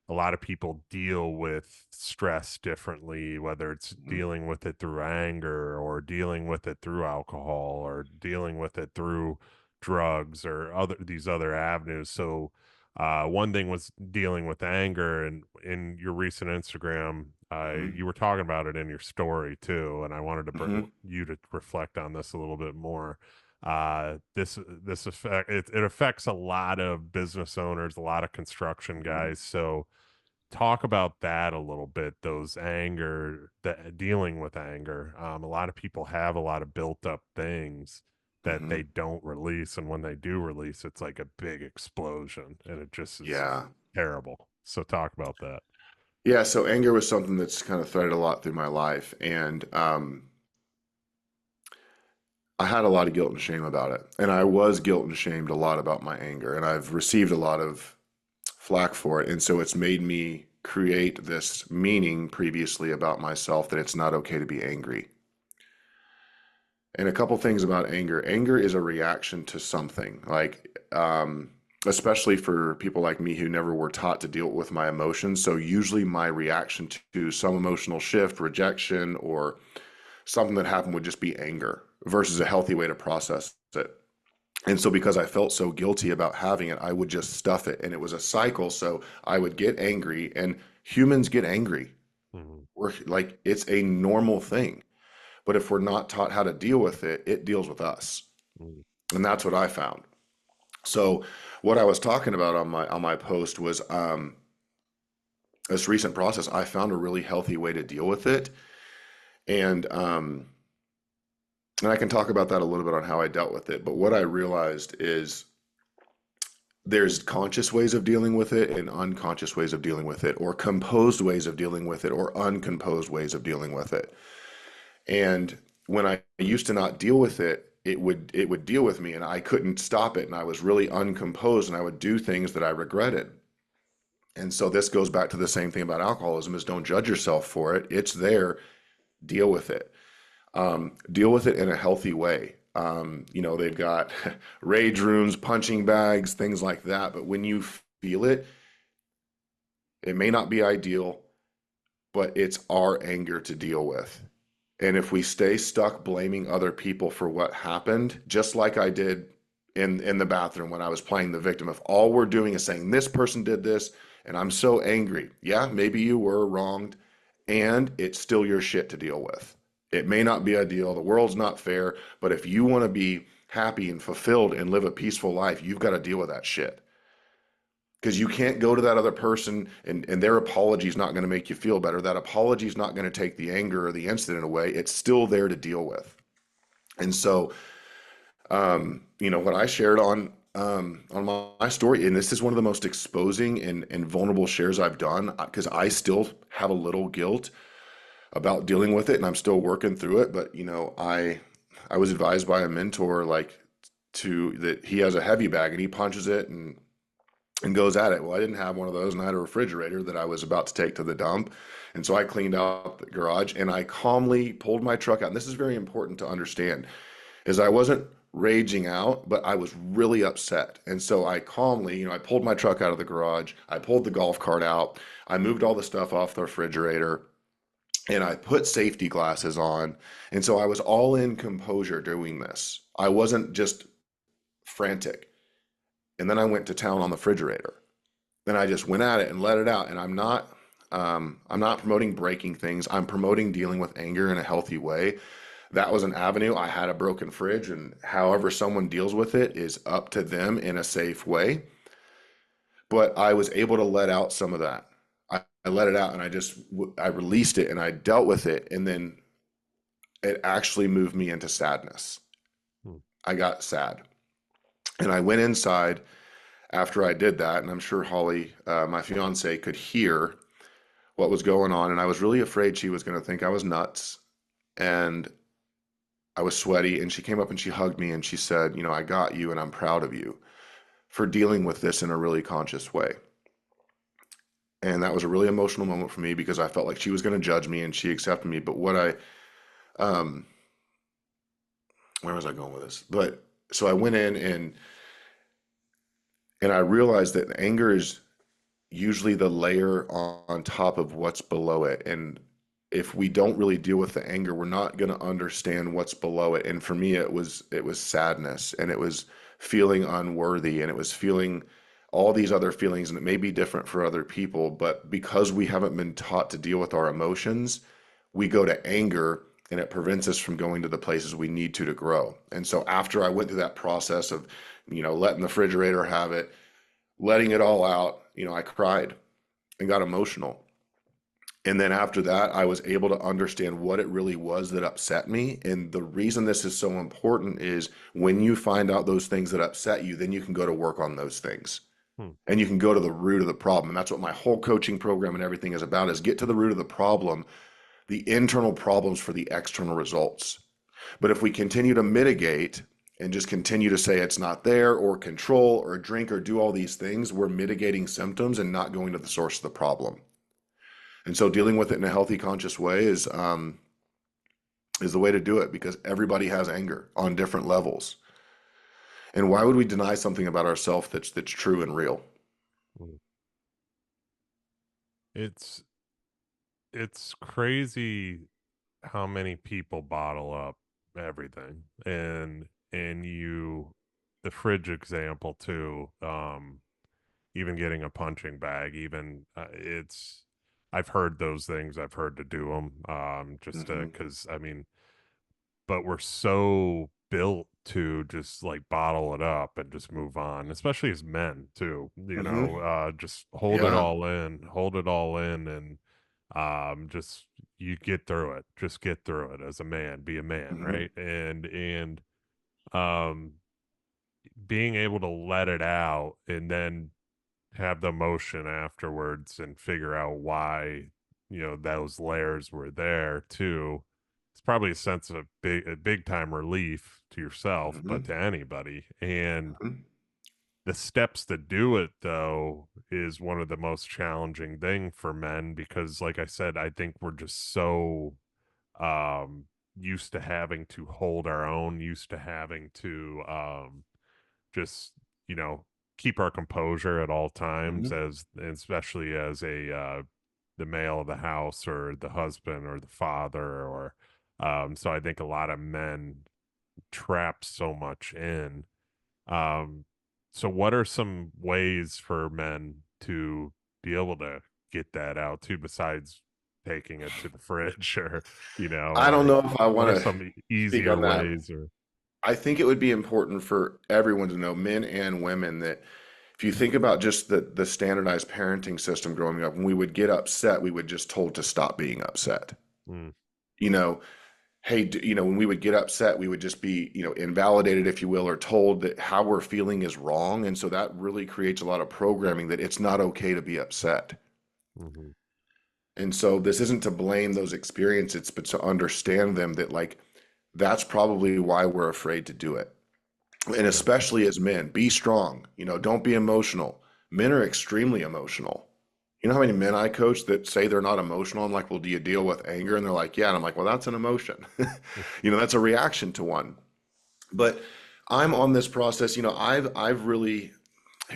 a lot of people deal with stress differently, whether it's Hmm. dealing with it through anger or dealing with it through alcohol or dealing with it through drugs or other these other avenues. So one thing was dealing with anger, and in your recent Instagram Hmm. you were talking about it in your story too, and I wanted to Hmm. you to reflect on this a little bit more. This it affects a lot of business owners, a lot of construction Mhm. guys. So talk about that a little bit, those anger, that dealing with anger. A lot of people have a lot of built up things that they Mhm. don't release, and when they do release, it's like a big explosion, and it just is Yeah. terrible. So talk about that. Yeah, so anger was something that's kind of threaded a lot through my life, and I had a lot of guilt and shame about it. And I was guilt and shamed a lot about my anger, and I've received a lot of flack for it. And so it's made me create this meaning previously about myself that it's not okay to be angry. And a couple things about anger. Anger is a reaction to something, especially for people like me who never were taught to deal with my emotions. So usually my reaction to some emotional shift, rejection, or something that happened would just be anger versus a healthy way to process it. And so because I felt so guilty about having it, I would just stuff it. And it was a cycle. So I would get angry, and humans get angry. Mhm. We're like, it's a normal thing. But if we're not taught how to deal with it, it deals with us. Mhm. And that's what I found. So what I was talking about on my post was this recent process. I found a really healthy way to deal with it. And and I can talk about that a little bit on how I dealt with it. But what I realized is there's conscious ways of dealing with it and unconscious ways of dealing with it, or composed ways of dealing with it, or uncomposed ways of dealing with it. And when I used to not deal with it, it would deal with me, and I couldn't stop it, and I was really uncomposed, and I would do things that I regretted. And so this goes back to the same thing about alcoholism: is don't judge yourself for it. It's there. Deal with it. Deal with it in a healthy way. They've got rage rooms, punching bags, things like that. But when you feel it, it may not be ideal, but it's our anger to deal with. And if we stay stuck blaming other people for what happened, just like I did in the bathroom when I was playing the victim, if all we're doing is saying this person did this and I'm so angry, yeah, maybe you were wronged, and it's still your shit to deal with. It may not be ideal, the world's not fair, but if you want to be happy and fulfilled and live a peaceful life, you've got to deal with that shit. Because you can't go to that other person, and their apology is not going to make you feel better. That apology is not going to take the anger or the incident away. It's still there to deal with. And so, what I shared on my story, and this is one of the most exposing and vulnerable shares I've done, because I still have a little guilt about dealing with it, and I'm still working through it. But I was advised by a mentor, like, to that he has a heavy bag and he punches it and goes at it. Well, I didn't have one of those, and I had a refrigerator that I was about to take to the dump. And so I cleaned out the garage, and I calmly pulled my truck out. And this is very important to understand, is I wasn't raging out, but I was really upset. And so I calmly, I pulled my truck out of the garage. I pulled the golf cart out. I moved all the stuff off the refrigerator, and I put safety glasses on. And so I was all in composure doing this. I wasn't just frantic. And then I went to town on the refrigerator. Then I just went at it and let it out. And I'm not promoting breaking things. I'm promoting dealing with anger in a healthy way. That was an avenue. I had a broken fridge, and however someone deals with it is up to them in a safe way. But I was able to let out some of that. I let it out, and I released it, and I dealt with it, and then it actually moved me into sadness. Mhm. I got sad, and I went inside after I did that, and I'm sure Holly, my fiance, could hear what was going on, and I was really afraid she was going to think I was nuts, and I was sweaty, and she came up and she hugged me and she said, I got you, and I'm proud of you for dealing with this in a really conscious way. And that was a really emotional moment for me because I felt like she was going to judge me, and she accepted me. But um, where was I going with this? But so I went in, and I realized that anger is usually the layer on top of what's below it. And if we don't really deal with the anger, we're not going to understand what's below it. And for me, it was sadness, and it was feeling unworthy, and it was feeling all these other feelings, and it may be different for other people, but because we haven't been taught to deal with our emotions, we go to anger and it prevents us from going to the places we need to grow. And so after I went through that process of, letting the refrigerator have it, letting it all out, I cried and got emotional. And then after that, I was able to understand what it really was that upset me. And the reason this is so important is when you find out those things that upset you, then you can go to work on those things Hmm. and you can go to the root of the problem. And that's what my whole coaching program and everything is about, is get to the root of the problem, the internal problems for the external results. But if we continue to mitigate and just continue to say it's not there, or control or drink or do all these things, we're mitigating symptoms and not going to the source of the problem. And so dealing with it in a healthy, conscious way is the way to do it, because everybody has anger on different levels. And why would we deny something about ourselves that's true and real? Hmm. It's it's crazy how many people bottle up everything, and you, the fridge example too, even getting a punching bag, even it's, I've heard those things, I've heard to do them, just Mm-hmm. because I mean, but we're so built to just like bottle it up and just move on, especially as men too, Mm-hmm. just hold it Yeah. all in, hold it all in, and just you get through it, just get through it as a man, be a man, Mm-hmm. right? And um being able to let it out and then have the emotion afterwards and figure out why, those layers were there too. It's probably a sense of a big time relief to yourself, but Mm-hmm. to anybody. And Mm-hmm. the steps to do it though is one of the most challenging thing for men, because like I said, I think we're just so um used to having to hold our own, used to having to just, you know, keep our composure at all times, Mm-hmm. as especially as a the male of the house or the husband or the father, or so I think a lot of men trap so much in. um so what are some ways for men to be able to get that out too, besides taking it to the fridge or, I don't or know if I what are want to some speak easier on that. ways or I think it would be important for everyone to know, men and women, that if you think about just the standardized parenting system growing up, when we would get upset, we would just told to stop being upset. mm, You know, hey, when we would get upset, we would just be, invalidated, if you will, or told that how we're feeling is wrong. And so that really creates a lot of programming that it's not okay to be upset. mhm, And so this isn't to blame those experiences, but to understand them, that like that's probably why we're afraid to do it. And yeah, especially as men, be strong, don't be emotional. Men are extremely emotional. You know how many men I coach that say they're not emotional? I'm like, well, do you deal with anger? And they're like, yeah. And I'm like, well, that's an emotion. That's a reaction to one. But I'm on this process, I've really,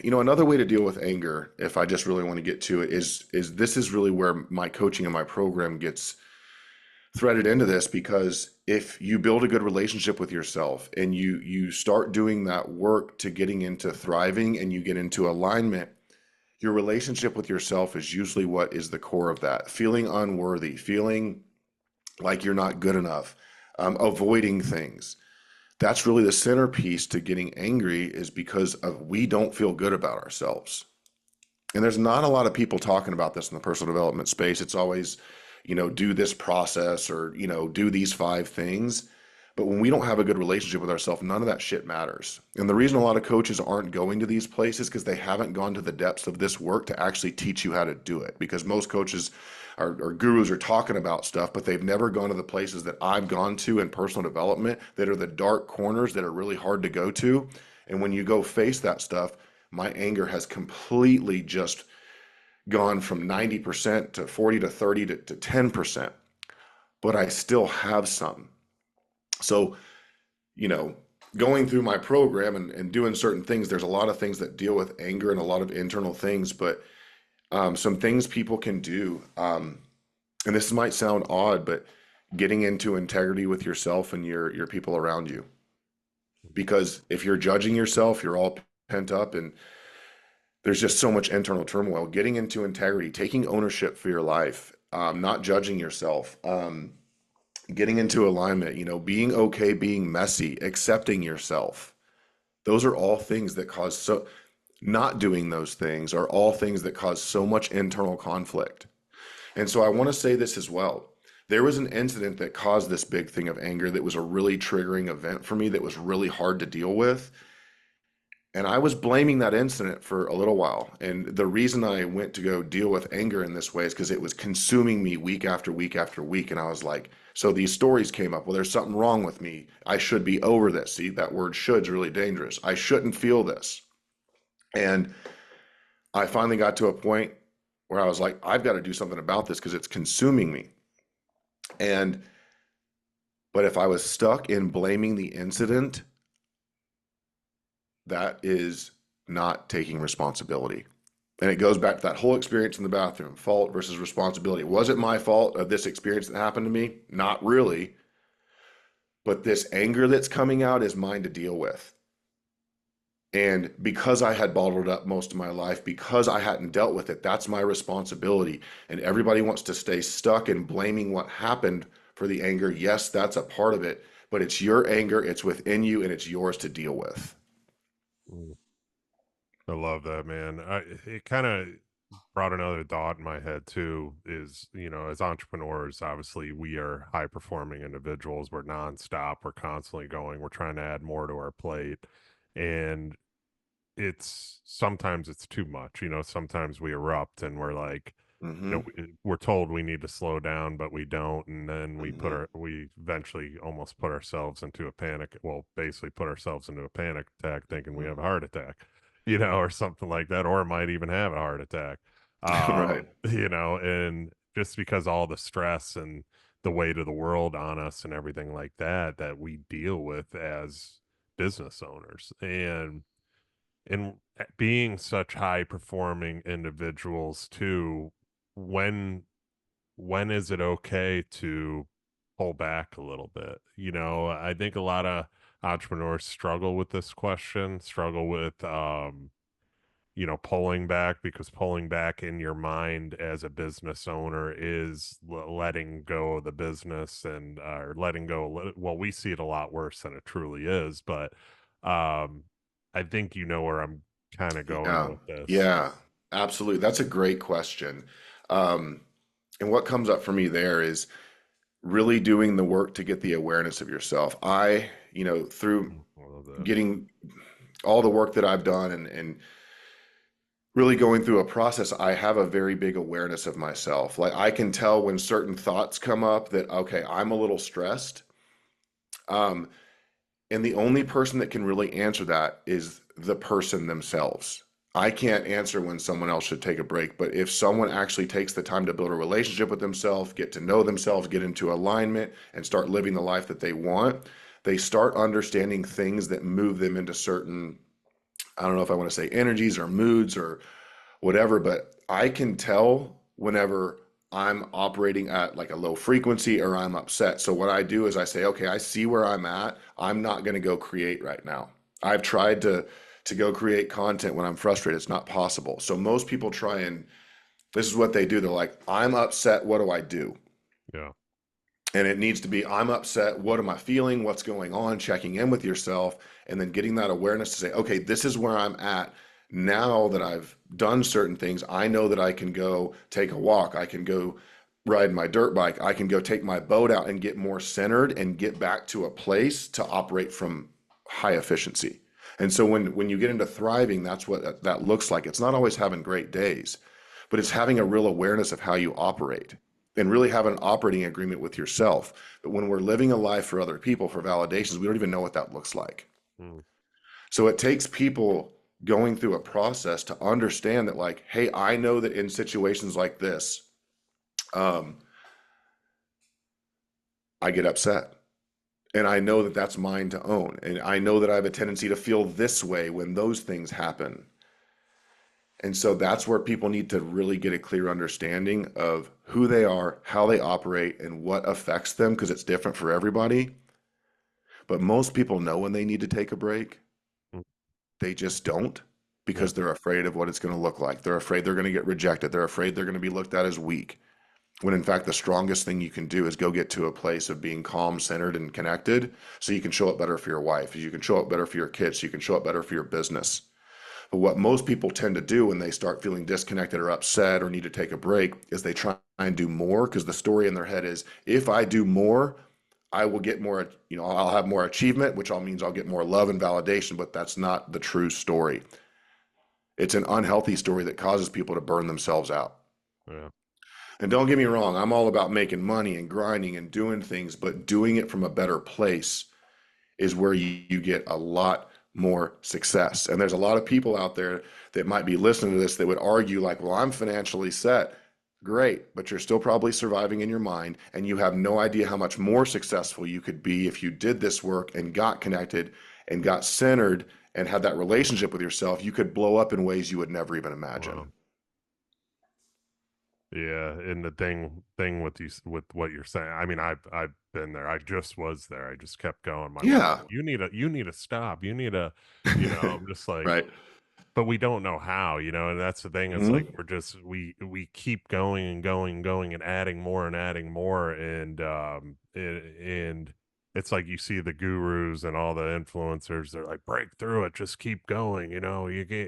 another way to deal with anger, if I just really want to get to it, is this is really where my coaching and my program gets threaded into this. Because if you build a good relationship with yourself and you start doing that work to getting into thriving and you get into alignment, your relationship with yourself is usually what is the core of that. Feeling unworthy, feeling like you're not good enough, avoiding things. That's really the centerpiece to getting angry, is because of we don't feel good about ourselves. And there's not a lot of people talking about this in the personal development space. It's always, do this process, or, do these 5 things. But when we don't have a good relationship with ourselves, none of that shit matters. And the reason a lot of coaches aren't going to these places, because they haven't gone to the depths of this work to actually teach you how to do it. Because most coaches or gurus are talking about stuff, but they've never gone to the places that I've gone to in personal development, that are the dark corners that are really hard to go to. And when you go face that stuff, my anger has completely just gone from 90% to 40 to 30 to 10%, but I still have some. So, you know, going through my program and doing certain things, there's a lot of things that deal with anger and a lot of internal things, but some things people can do. And this might sound odd, but getting into integrity with yourself and your people around you. Because if you're judging yourself, you're all pent up and there's just so much internal turmoil. Getting into integrity, taking ownership for your life, not judging yourself, getting into alignment, being okay, being messy, accepting yourself. Those are all things that cause so, not doing those things are all things that cause so much internal conflict. And so I want to say this as well. There was an incident that caused this big thing of anger that was a really triggering event for me that was really hard to deal with. And I was blaming that incident for a little while. And the reason I went to go deal with anger in this way is because it was consuming me week after week after week. And I was like, so these stories came up. Well, there's something wrong with me. I should be over this. See, that word should's really dangerous. I shouldn't feel this. And I finally got to a point where I was like, I've got to do something about this because it's consuming me. And, but if I was stuck in blaming the incident, that is not taking responsibility. And it goes back to that whole experience in the bathroom, fault versus responsibility. Was it my fault of this experience that happened to me? Not really. But this anger that's coming out is mine to deal with. And because I had bottled up most of my life, because I hadn't dealt with it, that's my responsibility. And everybody wants to stay stuck in blaming what happened for the anger. Yes, that's a part of it, but it's your anger, it's within you, and it's yours to deal with. Mm. I love that, man. It kind of brought another thought in my head too. Is as entrepreneurs, obviously we are high performing individuals. We're nonstop. We're constantly going. We're trying to add more to our plate, and it's sometimes it's too much. Sometimes we erupt and we're like, Mm-hmm. we're told we need to slow down, but we don't, and then Mm-hmm. we eventually almost put ourselves into a panic. Well, basically put ourselves into a panic attack, thinking we have a heart attack, or something like that, or might even have a heart attack. Right. And just because all the stress and the weight of the world on us and everything like that that we deal with as business owners, and being such high performing individuals too, when when is it okay to pull back a little bit? I think a lot of entrepreneurs struggle with this question, struggle with pulling back, because pulling back in your mind as a business owner is letting go of the business, and or letting go well, we see it a lot worse than it truly is, but I think where I'm kind of going Yeah. with this. Yeah. Absolutely. That's a great question. Um, and what comes up for me there is really doing the work to get the awareness of yourself. Through I love that. getting all the work that I've done and really going through a process, I have a very big awareness of myself. Like I can tell when certain thoughts come up that, okay, I'm a little stressed. Um, and the only person that can really answer that is the person themselves. I can't answer when someone else should take a break, but if someone actually takes the time to build a relationship with themselves, get to know themselves, get into alignment, and start living the life that they want, they start understanding things that move them into certain, I don't know if I want to say energies or moods or whatever, but I can tell whenever I'm operating at like a low frequency or I'm upset. So what I do is I say, okay, I see where I'm at. I'm not going to go create right now. I've tried to go create content when I'm frustrated. It's not possible. So most people try and this is what they do. They're like, I'm upset. What do I do? Yeah. And it needs to be, I'm upset. What am I feeling? What's going on? Checking in with yourself and then getting that awareness to say, okay, this is where I'm at. Now that I've done certain things, I know that I can go take a walk. I can go ride my dirt bike. I can go take my boat out and get more centered and get back to a place to operate from high efficiency. And so when you get into thriving, that's what that looks like. It's not always having great days, but it's having a real awareness of how you operate and really have an operating agreement with yourself. But when we're living a life for other people, for validations, we don't even know what that looks like. Mm. So it takes people going through a process to understand that, like, hey, I know that in situations like this, um, I get upset. And I know that that's mine to own. And I know that I have a tendency to feel this way when those things happen. And so that's where people need to really get a clear understanding of who they are, how they operate, and what affects them because it's different for everybody. But most people know when they need to take a break. Mm. They just don't Yeah. because they're afraid of what it's going to look like. They're afraid they're going to get rejected. They're afraid they're going to be looked at as weak. when in fact the strongest thing you can do is go get to a place of being calm, centered, and connected so you can show up better for your wife, you can show up better for your kids, so you can show up better for your business. But what most people tend to do when they start feeling disconnected or upset or need to take a break is they try and do more, because the story in their head is, if I do more, I will get more, I'll have more achievement, which all means I'll get more love and validation, but that's not the true story. It's an unhealthy story that causes people to burn themselves out. Yeah. And don't get me wrong, I'm all about making money and grinding and doing things, but doing it from a better place is where you get a lot more success. And there's a lot of people out there that might be listening to this that would argue like, well, I'm financially set. Great, but you're still probably surviving in your mind, and you have no idea how much more successful you could be if you did this work and got connected and got centered and had that relationship with yourself. You could blow up in ways you would never even imagine. Wow. Yeah, and the thing with with what you're saying, I mean, I've been there. I just was there. I just kept going. My wife's Yeah. like, you need to stop. You need to, I'm just like, Right. but we don't know how, and that's the thing. It's like Mm-hmm. we keep going and going and going and adding more, and it's like you see the gurus and all the influencers. They're like, break through it, just keep going.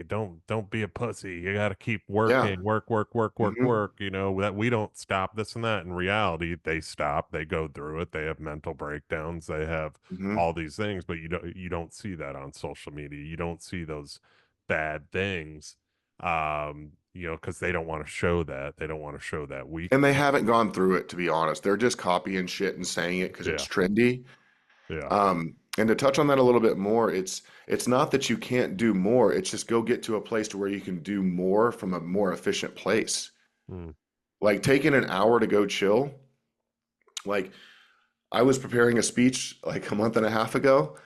Don't be a pussy. You got to keep Yeah. working, Mm-hmm. work. That we don't stop this and that. In reality, they stop. They go through it. They have mental breakdowns. They have Mm-hmm. all these things, but you don't see that on social media. You don't see those bad things, because they don't want to show that. They don't want to show that And they weakness. haven't gone through it, to be honest. They're just copying shit and saying it because Yeah, it's trendy. yeah, And to touch on that a little bit more, it's not that you can't do more. It's just go get to a place to where you can do more from a more efficient place. mm, Like taking an hour to go chill. Like I was preparing a speech like a month and a half ago,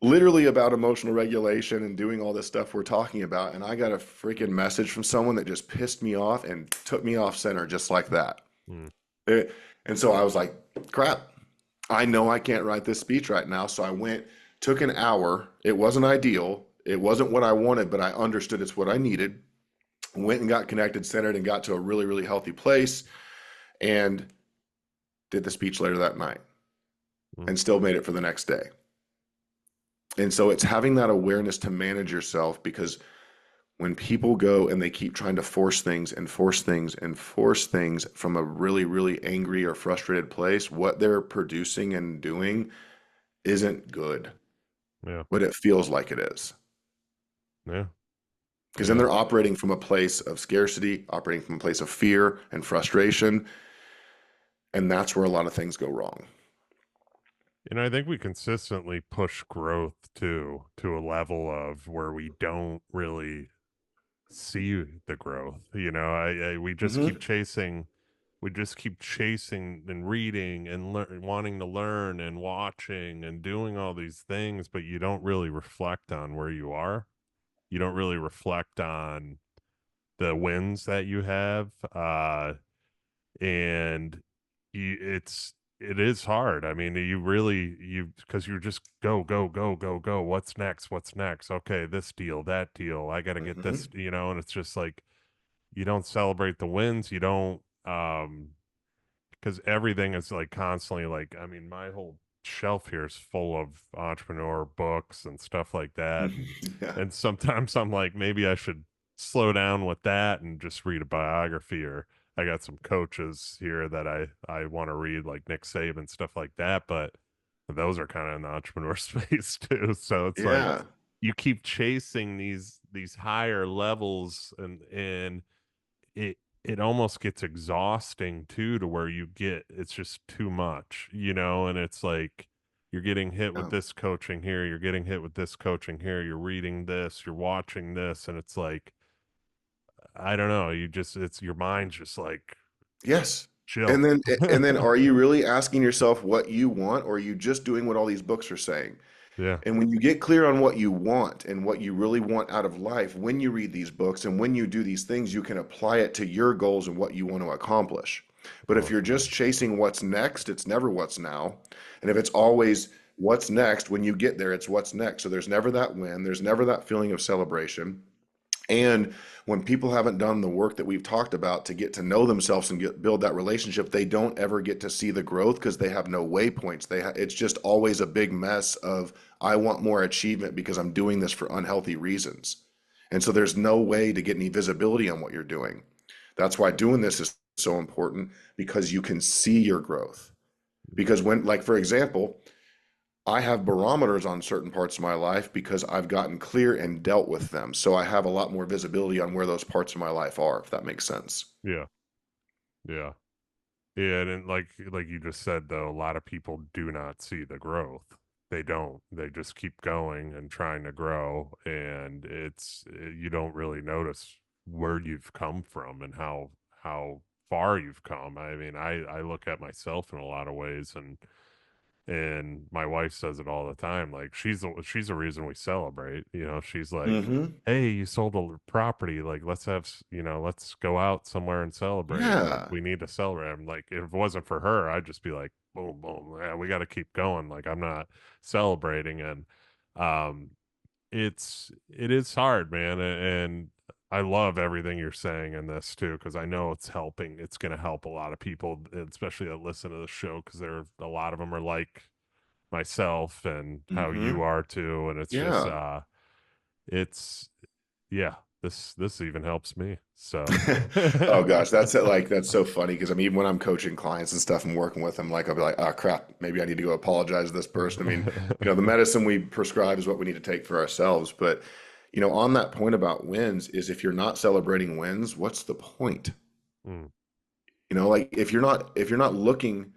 literally about emotional regulation and doing all this stuff we're talking about. And I got a freaking message from someone that just pissed me off and took me off center just like that. mm, It- and so I was like, crap, I know I can't write this speech right now. So I went, took an hour. It wasn't ideal. It wasn't what I wanted, but I understood it's what I needed. Went and got connected, centered, and got to a really, really healthy place, and did the speech later that night mm. and still made it for the next day. And so it's having that awareness to manage yourself, because when people go and they keep trying to force things and force things and force things from a really, really angry or frustrated place, what they're producing and doing isn't good, Yeah, but it feels like it is. yeah, Because then yeah. they're operating from a place of scarcity, operating from a place of fear and frustration. And that's where a lot of things go wrong. I think we consistently push growth to a level of where we don't really see the growth. We just Mm-hmm. keep chasing. We just keep chasing and reading and wanting to learn and watching and doing all these things, but you don't really reflect on where you are. You don't really reflect on the wins that you have, and it is hard. I mean, because you're just go. What's next? Okay, this deal, that deal, I got to get Mm-hmm. this, and it's just like you don't celebrate the wins. You don't, because everything is like constantly like, I mean, my whole shelf here is full of entrepreneur books and stuff like that, Yeah. and sometimes I'm like, maybe I should slow down with that and just read a biography. Or I got some coaches here that I want to read, like Nick Saban, stuff like that, but those are kind of in the entrepreneur space too. So it's like Yeah. you keep chasing these higher levels, and it almost gets exhausting too, to where it's just too much, and it's like you're getting hit with Yeah. this coaching here, you're getting hit with this coaching here, you're reading this, you're watching this, and it's like, I don't know, it's your mind's just like, Yes. And chill. then are you really asking yourself what you want, or are you just doing what all these books are saying? Yeah. And when you get clear on what you want and what you really want out of life, when you read these books and when you do these things, you can apply it to your goals and what you want to accomplish. But if you're Awesome. just chasing what's next, it's never what's now. And if it's always what's next, when you get there, it's what's next. So there's never that win, there's never that feeling of celebration. And when people haven't done the work that we've talked about to get to know themselves and build that relationship, they don't ever get to see the growth because they have no waypoints. It's just always a big mess of, I want more achievement because I'm doing this for unhealthy reasons. And so there's no way to get any visibility on what you're doing. That's why doing this is so important, because you can see your growth. Because when, like, for example, I have barometers on certain parts of my life because I've gotten clear and dealt with them. So I have a lot more visibility on where those parts of my life are, if that makes sense. Yeah. Yeah. Yeah, and like you just said though, a lot of people do not see the growth. They don't. They just keep going and trying to grow, and you don't really notice where you've come from and how far you've come. I mean, I look at myself in a lot of ways, and my wife says it all the time. Like she's the reason we celebrate. She's like, Mm-hmm. "Hey, you sold a property. Like let's go out somewhere and celebrate. Like Yeah. we need to celebrate." I'm like, if it wasn't for her, I'd just be like, boom, boom. Yeah, we got to keep going. Like I'm not celebrating, and um, it is hard, man, and I love everything you're saying in this too, because I know it's helping. It's going to help a lot of people, especially that listen to the show, because a lot of them are like myself and how Mm-hmm. you are too, and it's just Yeah. it's yeah. This even helps me. So Oh gosh, that's it. Like, that's so funny because I mean, even when I'm coaching clients and stuff and working with them, like I'll be like, oh crap, maybe I need to go apologize to this person. I mean, the medicine we prescribe is what we need to take for ourselves. But on that point about wins, is if you're not celebrating wins, what's the point? Mm, Like, if you're not looking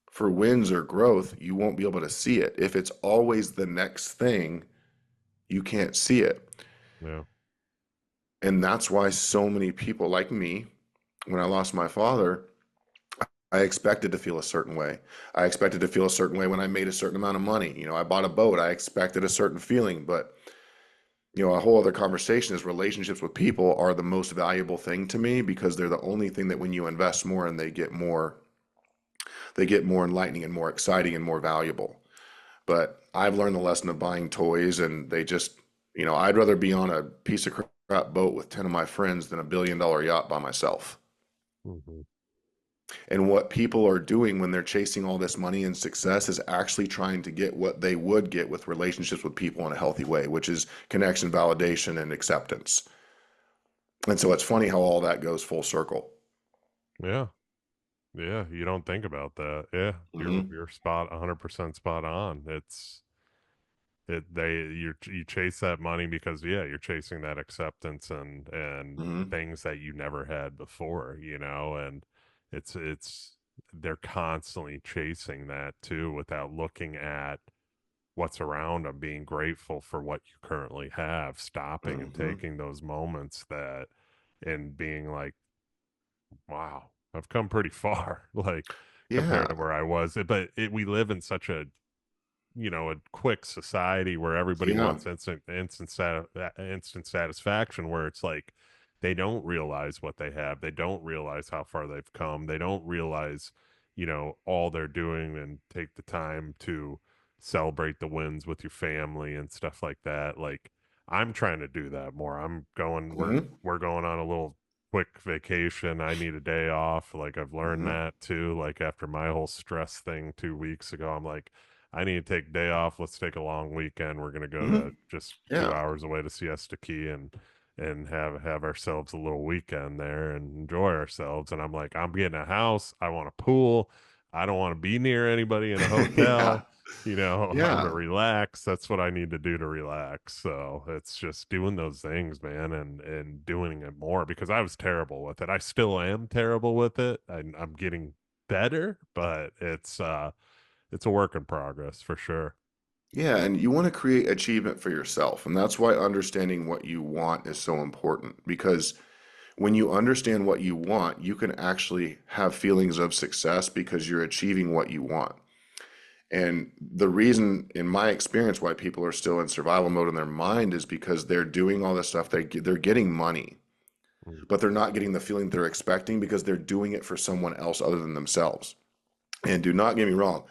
for wins or growth, you won't be able to see it. If it's always the next thing, you can't see it. yeah. And that's why so many people like me, when I lost my father, I expected to feel a certain way. I expected to feel a certain way when I made a certain amount of money. I bought a boat. I expected a certain feeling, but a whole other conversation is relationships with people are the most valuable thing to me because they're the only thing that when you invest more and they get more enlightening and more exciting and more valuable. But I've learned the lesson of buying toys, and they just, I'd rather be on a piece of crap boat with 10 of my friends than $1 billion yacht by myself. Hmm. And what people are doing when they're chasing all this money and success is actually trying to get what they would get with relationships with people in a healthy way, which is connection, validation, and acceptance. And so it's funny how all that goes full circle. Yeah. Yeah, you don't think about that. Yeah, Hmm. you're 100% spot on. You chase that money because yeah, you're chasing that acceptance and Hmm. things that you never had before, and it's they're constantly chasing that too without looking at what's around them, being grateful for what you currently have, stopping and Hmm. taking those moments that and being like, wow, I've come pretty far, like compared Yeah. to where I was. We live in such a quick society where everybody Yeah. wants instant satisfaction, where it's like they don't realize what they have. They don't realize how far they've come. They don't realize, all they're doing and take the time to celebrate the wins with your family and stuff like that. Like I'm trying to do that more. I'm going Hmm. we're going on a little quick vacation. I need a day off. Like I've learned Hmm. that too. Like after my whole stress thing 2 weeks ago, I'm like, I need to take a day off. Let's take a long weekend. We're gonna go Hmm. to just Yeah. 2 hours away to Siesta Key and have ourselves a little weekend there and enjoy ourselves. And I'm like, I'm getting a house. I want a pool. I don't want to be near anybody in a Yeah. hotel. I'm gonna Yeah. relax. That's what I need to do to relax. So it's just doing those things, man, and doing it more because I was terrible with it. I still am terrible with it. I'm getting better, but it's a work in progress for sure. Yeah, and you want to create achievement for yourself. And that's why understanding what you want is so important because when you understand what you want, you can actually have feelings of success because you're achieving what you want. And the reason, in my experience, why people are still in survival mode in their mind is because they're doing all this stuff. They're getting money, Mm. but they're not getting the feeling they're expecting because they're doing it for someone else other than themselves. And do not get me wrong,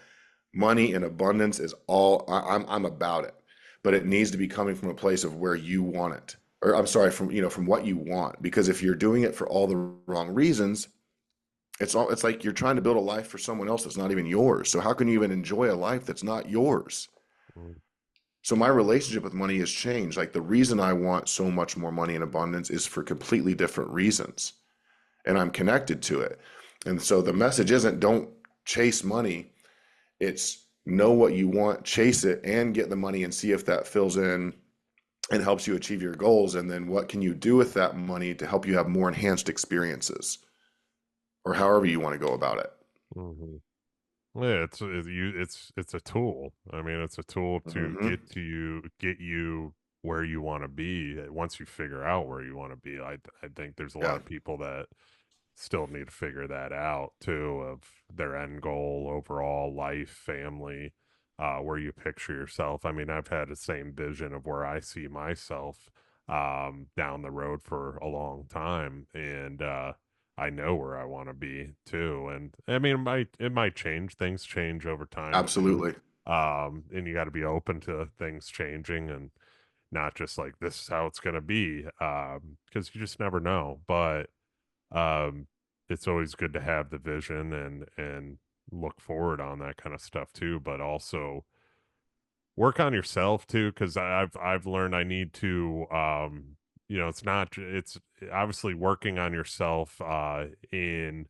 money in abundance is all I'm about it, but it needs to be coming from a place of where you want it or I'm sorry, from what you want. Because if you're doing it for all the wrong reasons, it's like you're trying to build a life for someone else that's not even yours. So how can you even enjoy a life that's not yours? Mm, So my relationship with money has changed. Like the reason I want so much more money in abundance is for completely different reasons. And I'm connected to it. And so the message isn't don't chase money. It's know what you want, chase it, and get the money and see if that fills in and helps you achieve your goals. And then what can you do with that money to help you have more enhanced experiences or however you want to go about it. mhm. Yeah, it's a tool. I mean, it's a tool to Hmm. get you where you want to be. Once you figure out where you want to be, I think there's a lot Yeah, of people that still need to figure that out too, of their end goal, overall life, family, where you picture yourself. I mean, I've had the same vision of where I see myself down the road for a long time, and I know where I want to be too. And I mean, it might change. Things change over time too. absolutely. And you got to be open to things changing and not just like this is how it's going to be, because you just never know. But um, it's always good to have the vision and look forward on that kind of stuff too, but also work on yourself too, because I've learned I need to it's not it's obviously working on yourself in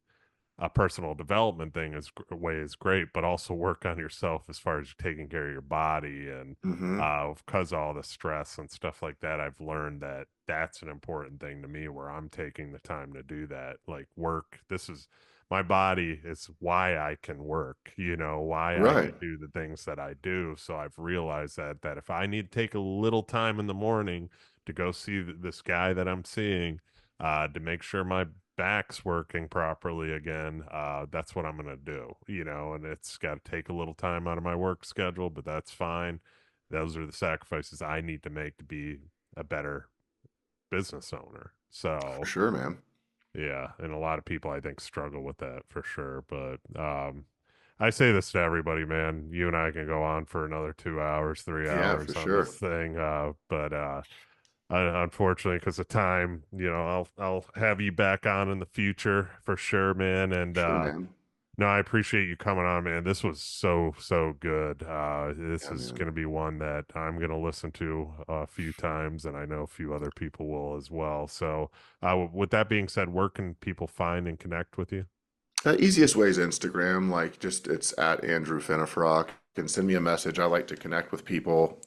a personal development thing way is great, but also work on yourself as far as taking care of your body and Hmm. because all the stress and stuff like that. I've learned that that's an important thing to me where I'm taking the time to do that. Like work, this is my body is why I can work, why I can Right. do the things that I do. So I've realized that if I need to take a little time in the morning to go see this guy that I'm seeing, to make sure my back's working properly again, that's what I'm gonna do, and it's got to take a little time out of my work schedule, but that's fine. Those are the sacrifices I need to make to be a better business owner. For So, sure, man. yeah, and a lot of people I think struggle with that for sure. But I say this to everybody, man. You and I can go on for another 2 hours, three Yeah, for hours on this sure. thing, but unfortunately, because of time, I'll have you back on in the future for sure, man. And Sure, man. no, I appreciate you coming on, man. This was so good. This Yeah, is man. going to be one that I'm going to listen to a few times, and I know a few other people will as well. So, with that being said, where can people find and connect with you? Easiest way is Instagram. Like, just it's at Andrew Finnefrock. You can send me a message. I like to connect with people,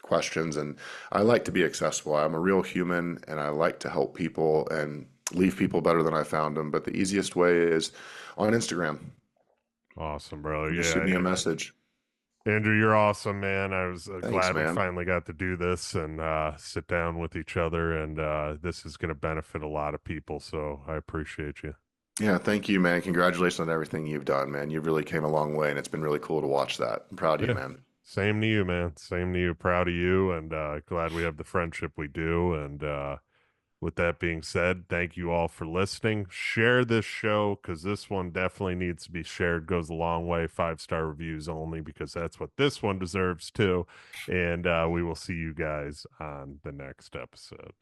questions, and I like to be accessible. I'm a real human, and I like to help people and leave people better than I found them. But the easiest way is on Instagram. Awesome, brother. Just shoot Yeah, me a message. Andrew, you're awesome, man. I was Thanks, glad we man. finally got to do this and sit down with each other, and this is going to benefit a lot of people. So I appreciate you. Yeah, thank you, man. Congratulations on everything you've done, man. You really came a long way, and it's been really cool to watch that. I'm proud of you, Yeah. man. Same to you, man. Same to you. Proud of you, and glad we have the friendship we do. And with that being said, thank you all for listening. Share this show because this one definitely needs to be shared. Goes a long way. 5-star reviews only because that's what this one deserves too. And we will see you guys on the next episode.